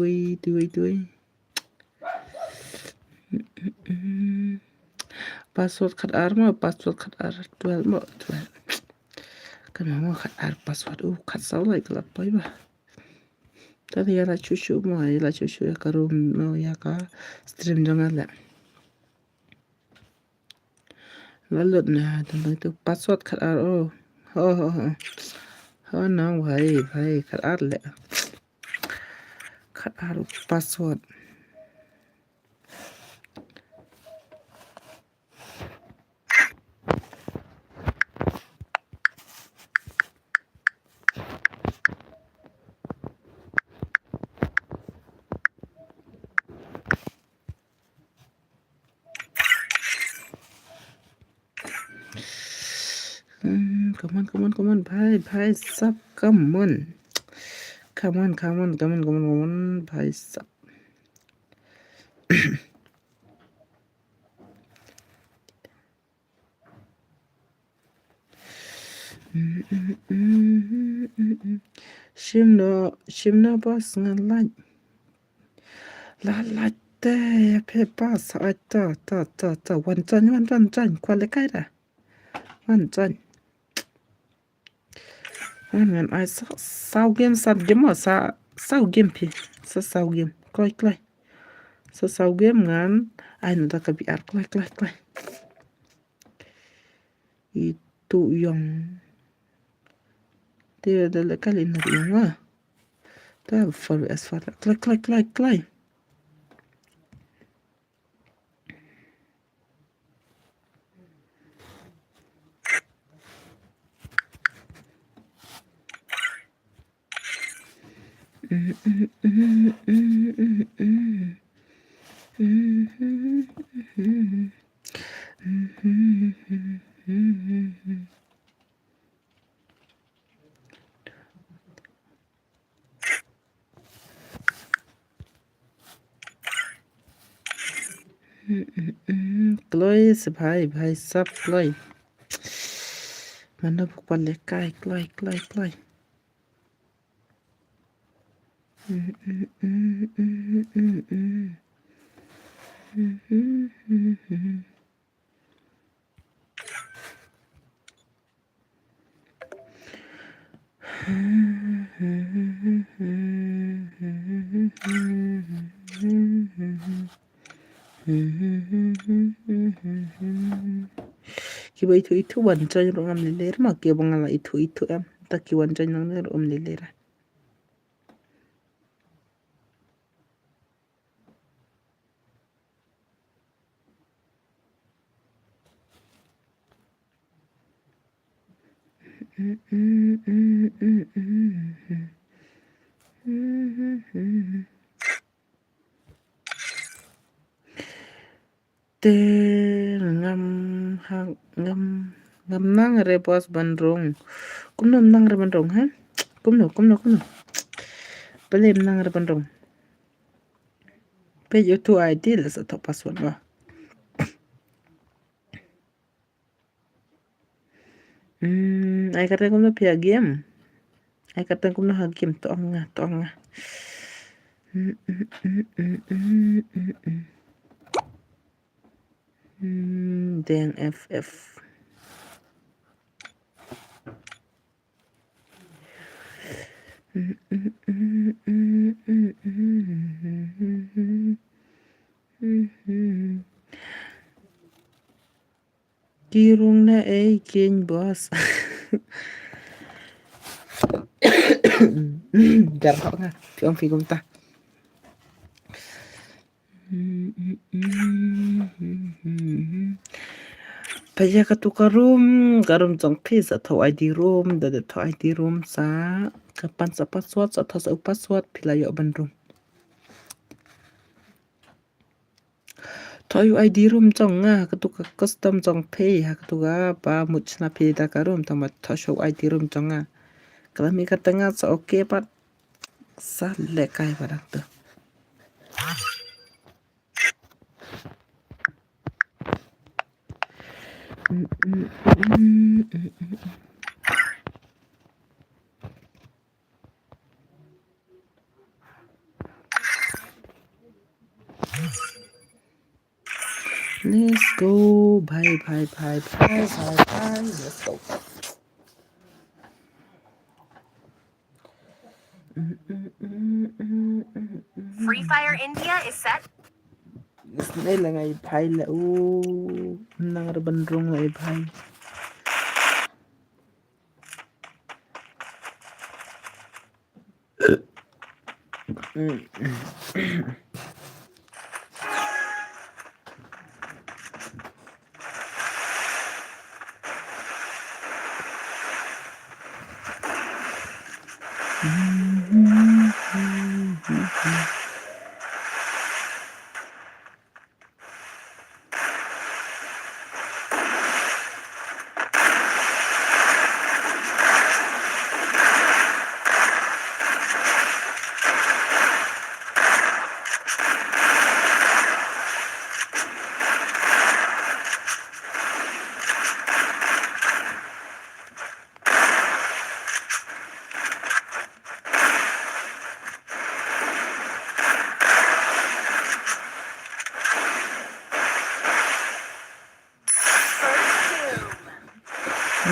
password kad arma password kad ar 12 kan mau kad ar password kad salah iklap pai ba tadi ya la cucu ya karum no ya ka stream jangan la lalu nah tentang itu password kad ar nang bhai kad ar le kad ar password come on, bhai sab, come on. Come on, bhai sab. Shimno boss nga la te pe pass ta wan chan kwale kai da wan chan wan ai sao game sat game sa sao game pi sa sao game klai sa sao game ngan ai no ka bi ar klai itu yang dia da kali na yang wa ta follow as far klai kloi se bhai sab kloi mana pale kai kloi kiba itu wan chan ro ngam liler ma ke bangala itu em ta ki wan chan nang ro liler te ngam nang re bos bandrong kumnom nang re bandrong ha kumno pelem nang re bandrong pe yo tu ideal sa to password wa ai kata kumno pia game ai kata kumno ha game to nga deng ff kirung na king boss gar ho nga fiong fi gum ta Paya ka tu karum jong pis atau ID room da to ID room sa kapan sa password sa thos password pilayo bandung to ID room jong nga ka tu custom jong pay ha ka tu ga ba muchna pay da karum tama thos ID room jong nga kalami ka tanga sa okay pat sa lekai barak tu Let's go. Bye. Let's go. Free Fire India is set. Isn't lang ay bhai la nang bandrong ay bhai.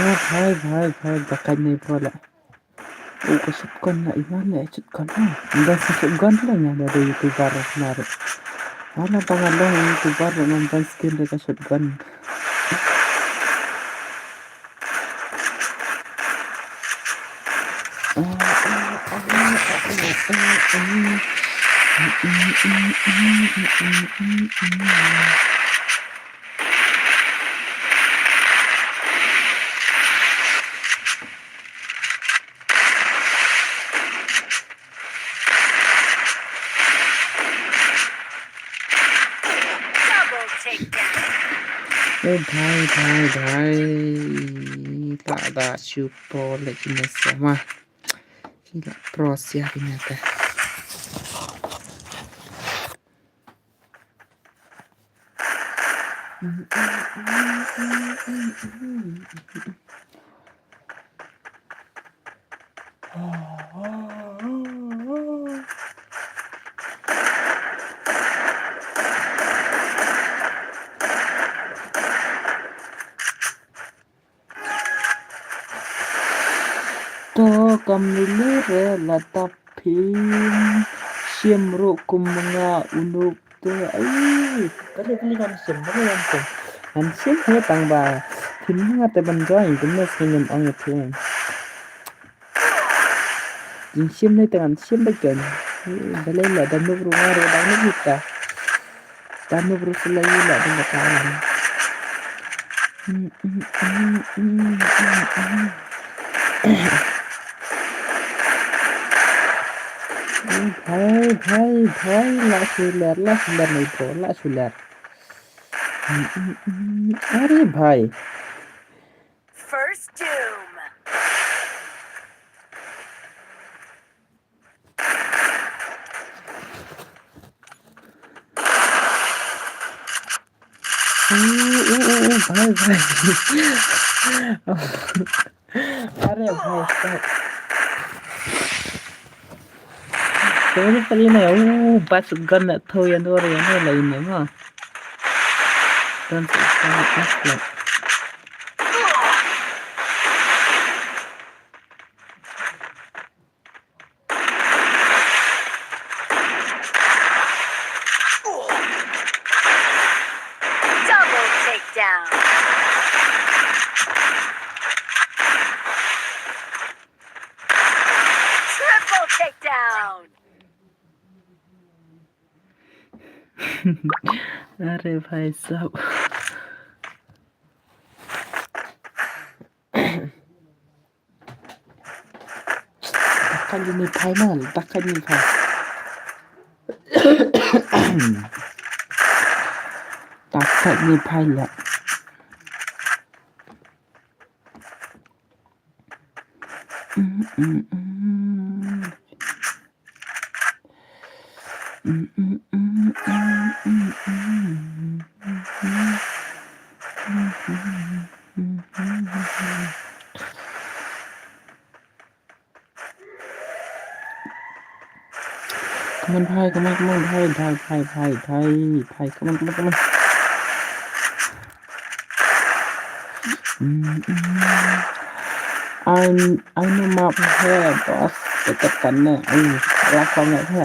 भाई बकत नहीं बोला को shotgun na iman na shotgun na hanggang sa shotgun lang yan ada youtuber kemarin wala pangalang youtuber nonton skin mereka shotgun Double takedown. भाई tak ada support lagi sama gila pros ya ternyata to kamnilere latapin siemro kumanga unuk te ai kali kan sim ba yan ko an sim he tang ba tin nga te ban join kun ne singin ong ye thing jin sim ne tan sim ba ken balai la dan no ru ngaro dan no kita dan no ru selai la dan ka भाई ला सुलर नहीं तो ला सुलर अरे भाई First doom. भाई अरे भाई Tôi tadi na pas gan thâu yan ore yan la inne ma dan sa Double takedown. Triple takedown. अरे भाई साहब takkan ini final takkan ini final takkan ini pilot Come on, Pi, come on, Pi, come on. I know map here, boss. Tetap kan na. Lakon na thế.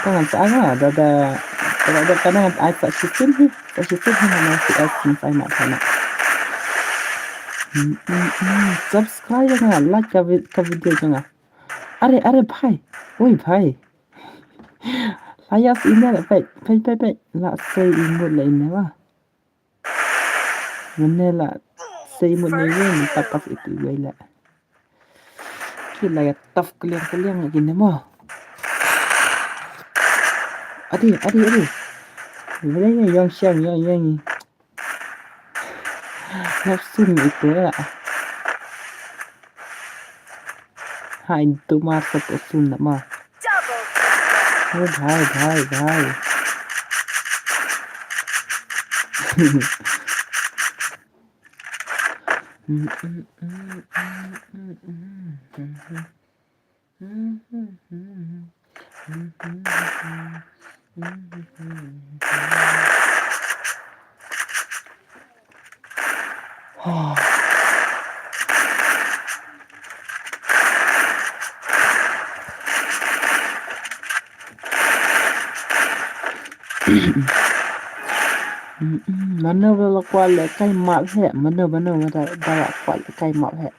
Các bạn xã là ada cái này ai phải system mà nó sẽ phải mà subscribe jangan like cái video jangan. Are Pi. Oi Pi. Saya ini lah Pi. Lah saya imut lah ini wah. Mana lah saya imut ni ni tapas itu gue lah. Kila ya tough kalian lagi ni mah. Adi. Sebenarnya yang siang yang nafsu itu lah. Hai itu masuk ke sunnah mah. Oh भाई Mana bela kuala kai mak he mana bala kuala kai mak he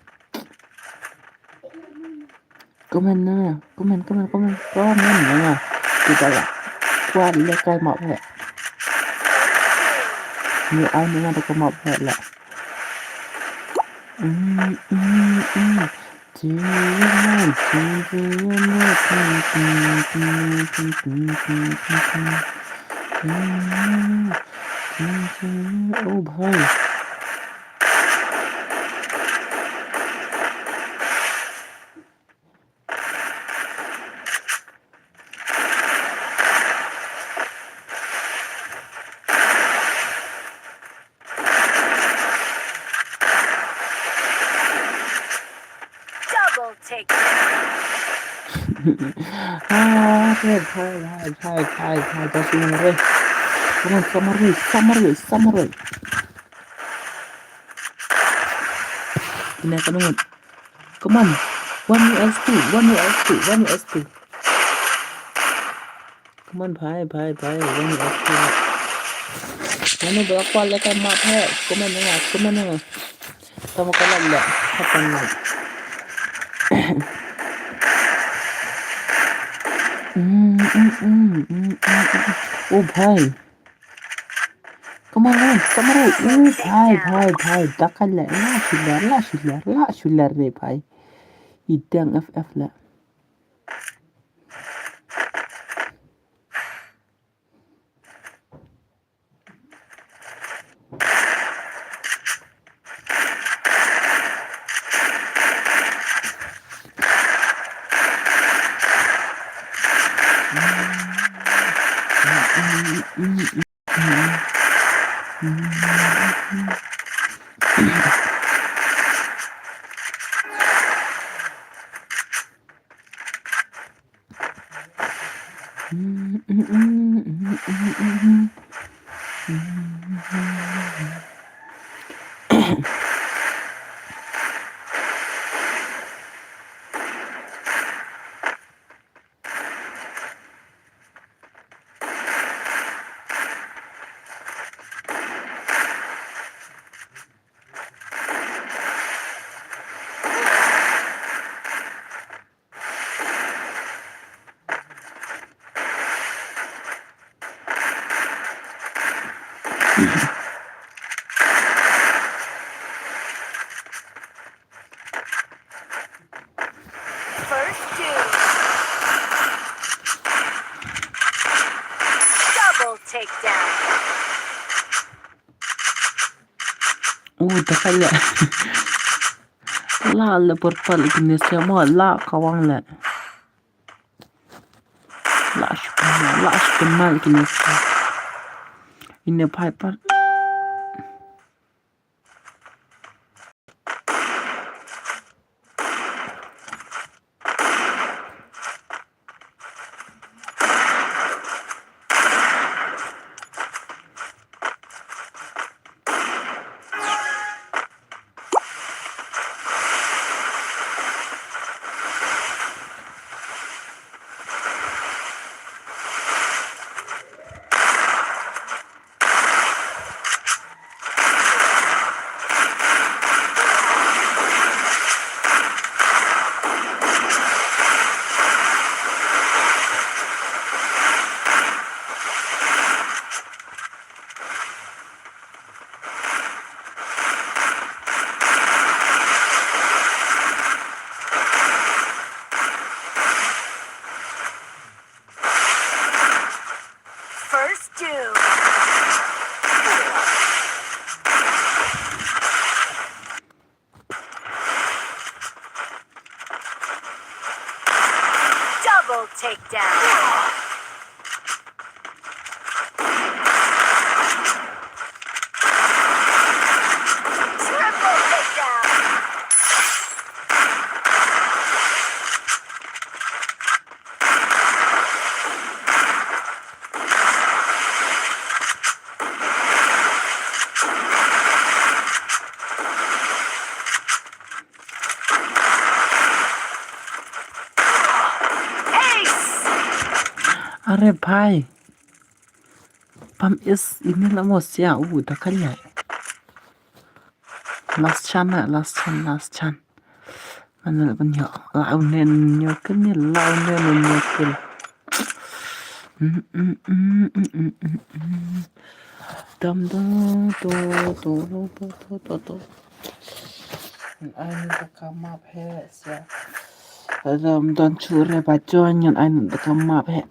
comment na comment na kita la kuala kai mak he ni ai ni ada kai mak he la ओ भाई Double take. अरे भाई जैसे रे summer ini kan come on 1 US2 come on भाई 1 US2 mana berapa lagi map he come on sama kalah le kapan le ओ भाई come on summer ओ भाई dakal le la Schuler रे भाई idang FF la First two. Double takedown. dakal le la le portal ignis mo la kawang le la mal ignis ini piper Are bhai. Pam is ini la mo sia da kanya. Last chan. Mana ban yo. Lau nen yo kan ni lau nen yo kan. Dum dum to. Anh ta come up here sia. Don chure bajon yon anh ta come up here.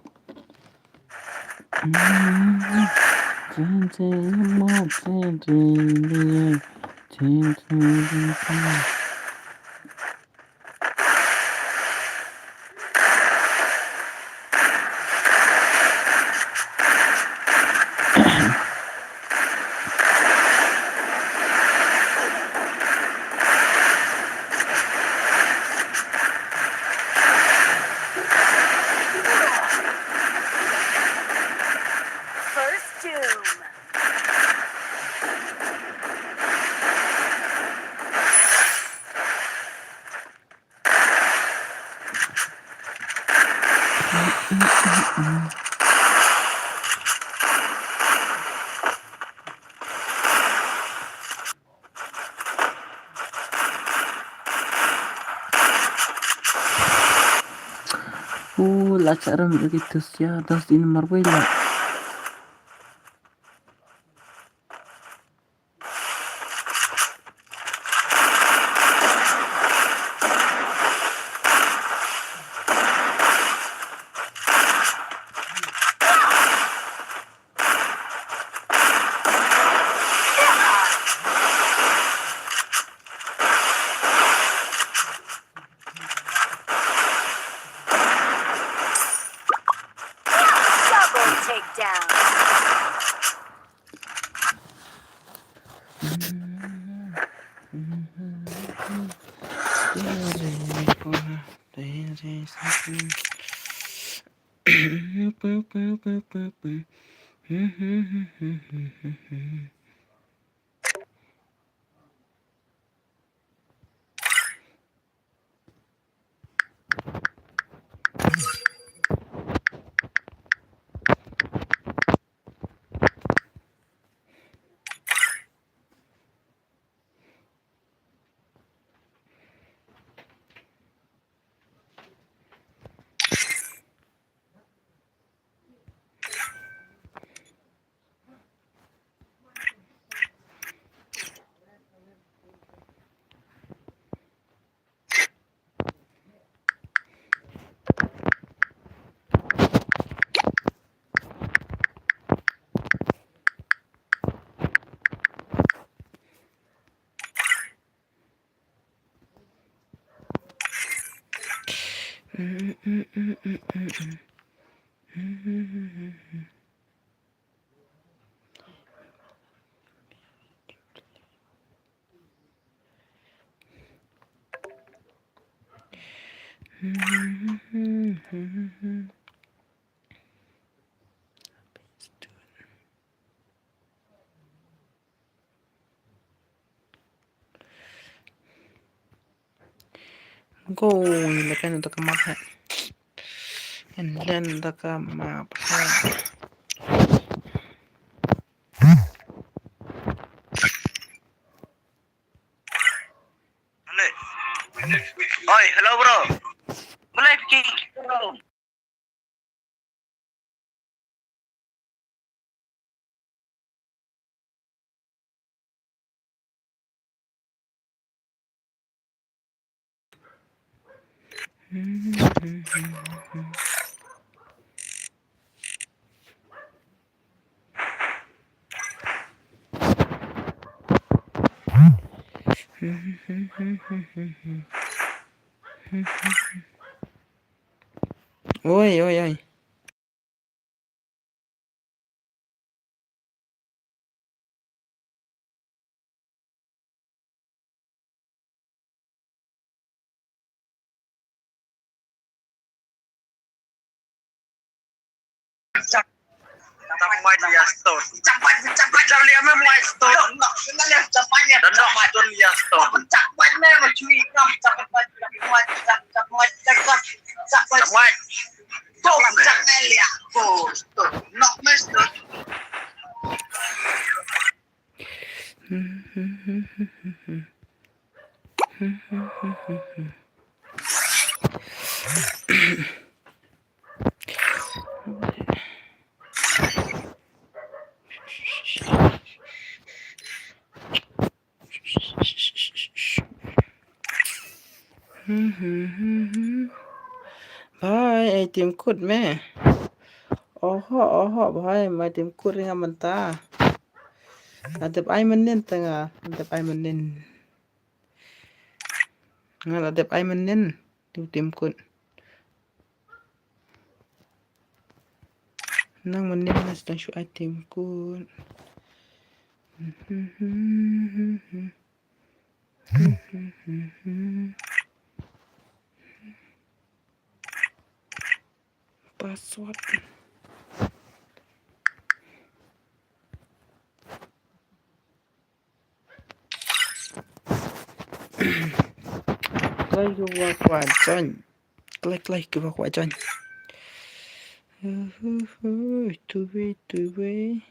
First doom. La cara begitu sia, dos di nomor wala. Double takedown. Go, lekan untuk kemana? Len untuk kemana? Oi, hello bro. Boleh kick bro. Oi. Cepat dia stone. Cepat dah lihat memang stone. Nak cepatnya. Dan nak macam dia stone. Cepat memang cuy. Cepat. Tuh cak nelia. Tuh nok mes tuh. Bye, ai tìm cút mẹ. Oh, bye, mai tìm cút dengan mentah. Adep ai menin tengah, adep ai menin. Ngan adep ai menin, tim cút. Nang menin mas tang shu ai tim cút. Password. Klik qua chân. Klik qua chân. Tu về.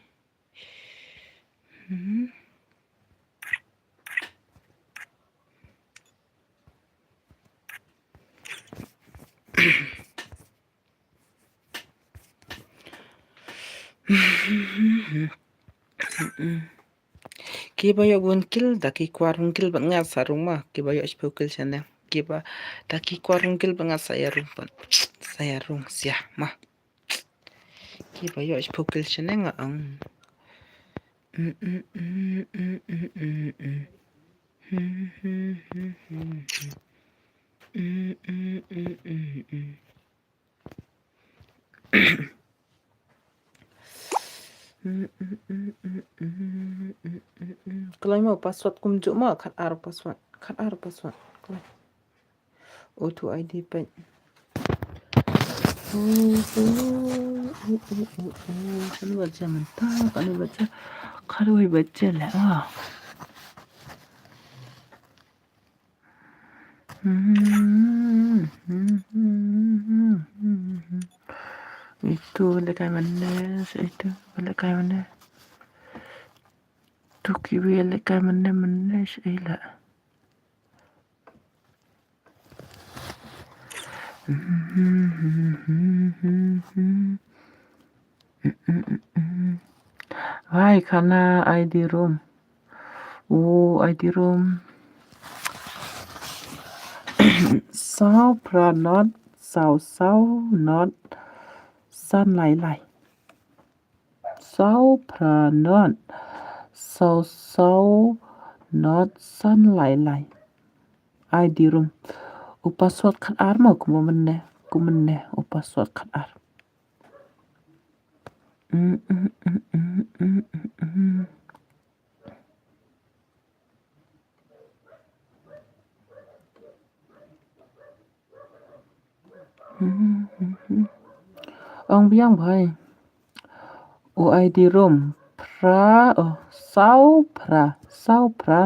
Kiba yo bunkil daki kwarungkil bangat sarung mah kiba yo spukil sana kiba daki kwarungkil bangat saya rung sia mah kiba yo spukil sana ngang kalau mau password kumjuk mah kat ar password kalau auto ID pen kan baca mentah kalau baca lah itu lekai mana itu lekai mana tu kiwi lekai mana sila Hai karena ID room ID room sao pra not sao not san lại sao pra not sao not san lại ID room password kat ar mau kumene password kat ar ông biang bhai ID room sao pra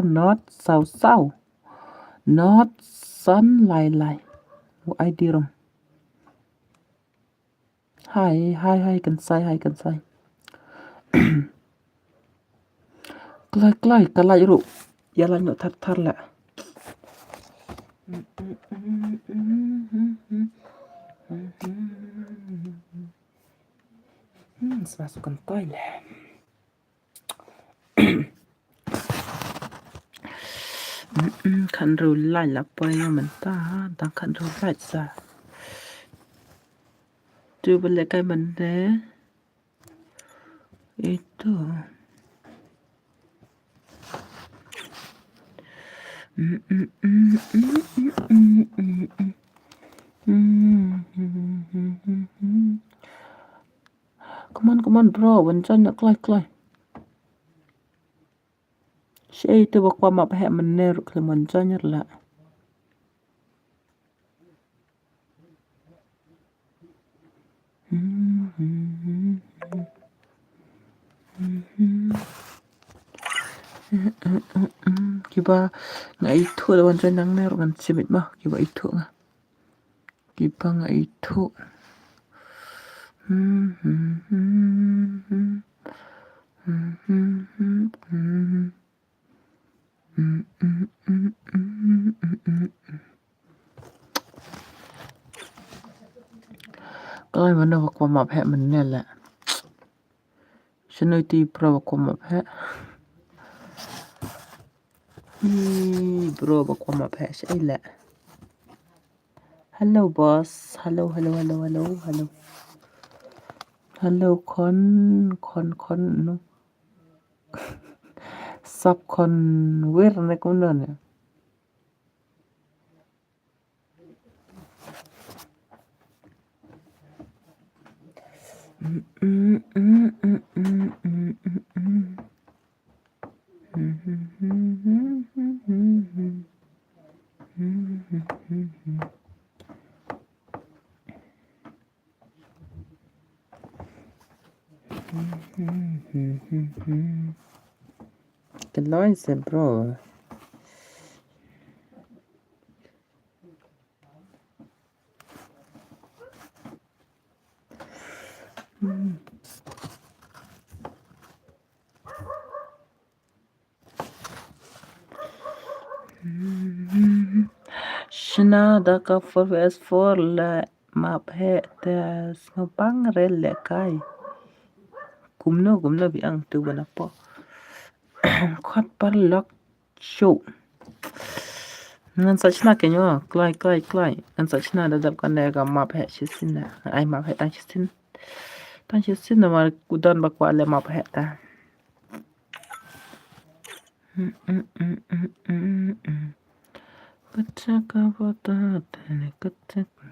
not sao not san lại ID room hai cần sai klai kalai ru yalan no thar la masukkan toilet kan ru lai la poi mentah tang kan ru lai sa tu boleh kai mana itu come on bro wancan nak klai Shay itu bakwa mapahek mener keleman janyer lah. Kiba nga itu lawan janang ner kan simit mah kiba itu nga. Kiba nga itu. ก็เลยมันเอาความมาแพะมันเนี่ยแหละฉันเลยตีโปรความมาแพะโปรความมาแพะใช่แหละ Hello boss Hello Hello Hello Hello Hello Hello คนno sub con where ne kom ne cái lối xe bro Shna da ka for S4 la ma phe ta ngopang re le kai kumno bi ang tu bana po khot par lok show ngan sachna ke nyo klai ngan sachna da dab kan ga ma phe chisin na ai ma phe tang chisin na ma kudan bakwa le ma phe ta Kachaka bata tene kachaka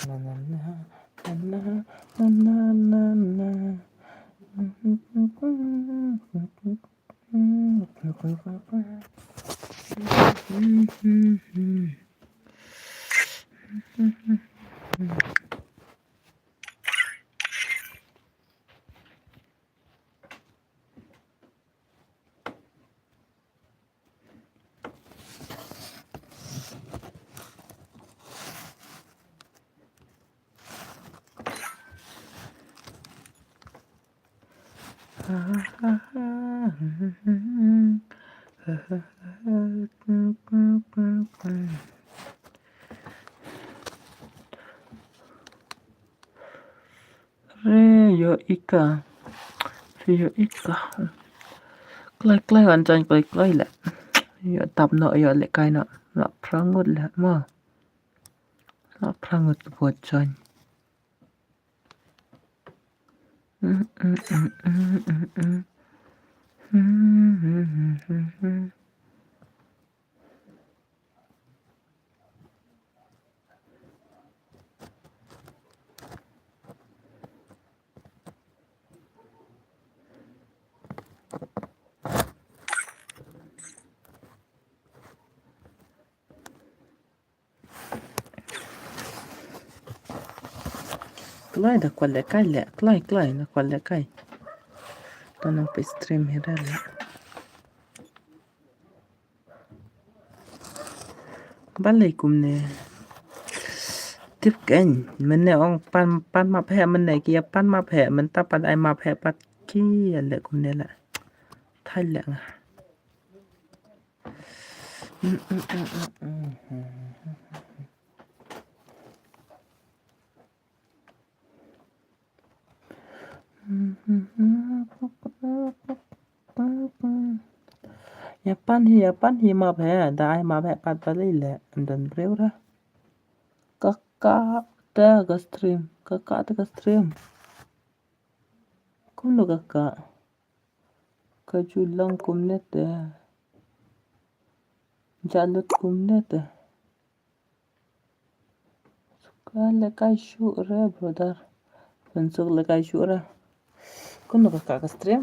na na na na na na na Re yo ika klai an chan klai la yo tap no yo le kai no la prangut la ma la prangut po chan klai da kwal le kai le klai na kwal le kai tanang pe stream hera le balai kum ne tiếp kênh mình nè ông pan map hè mình này kia pan map hè mình ta pan ai map hè pat kia lệ cũng nè là thay lệ ya pan hi map hè dai map hè pat bali lệ dan breu ra kakak ta ga stream cũng được kakak kajulang cũng nè jalut cũng nè suka lekai syura brother bentuk lekai syura kun kakak stream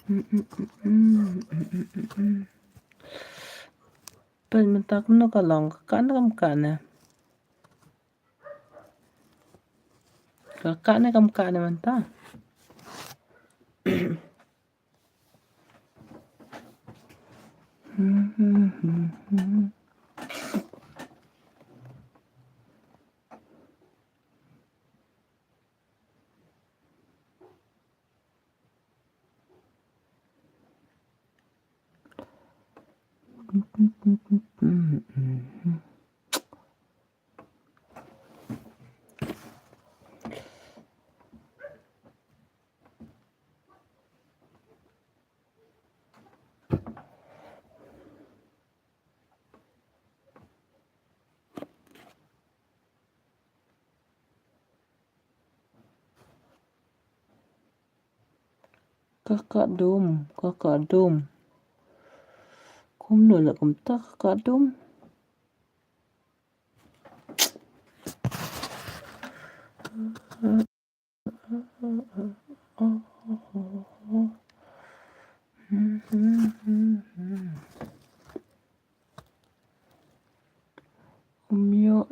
Pen mentak no kalong kam kana. Kakak kam kana mentak. Kakak dom. Kom nu lah kom tak kakak dom. Omyo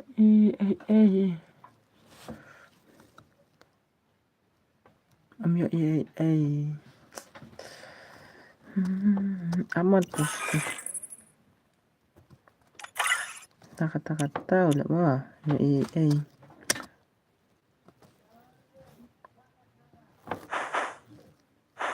amat tuh. Taka tahu lah bah. Ya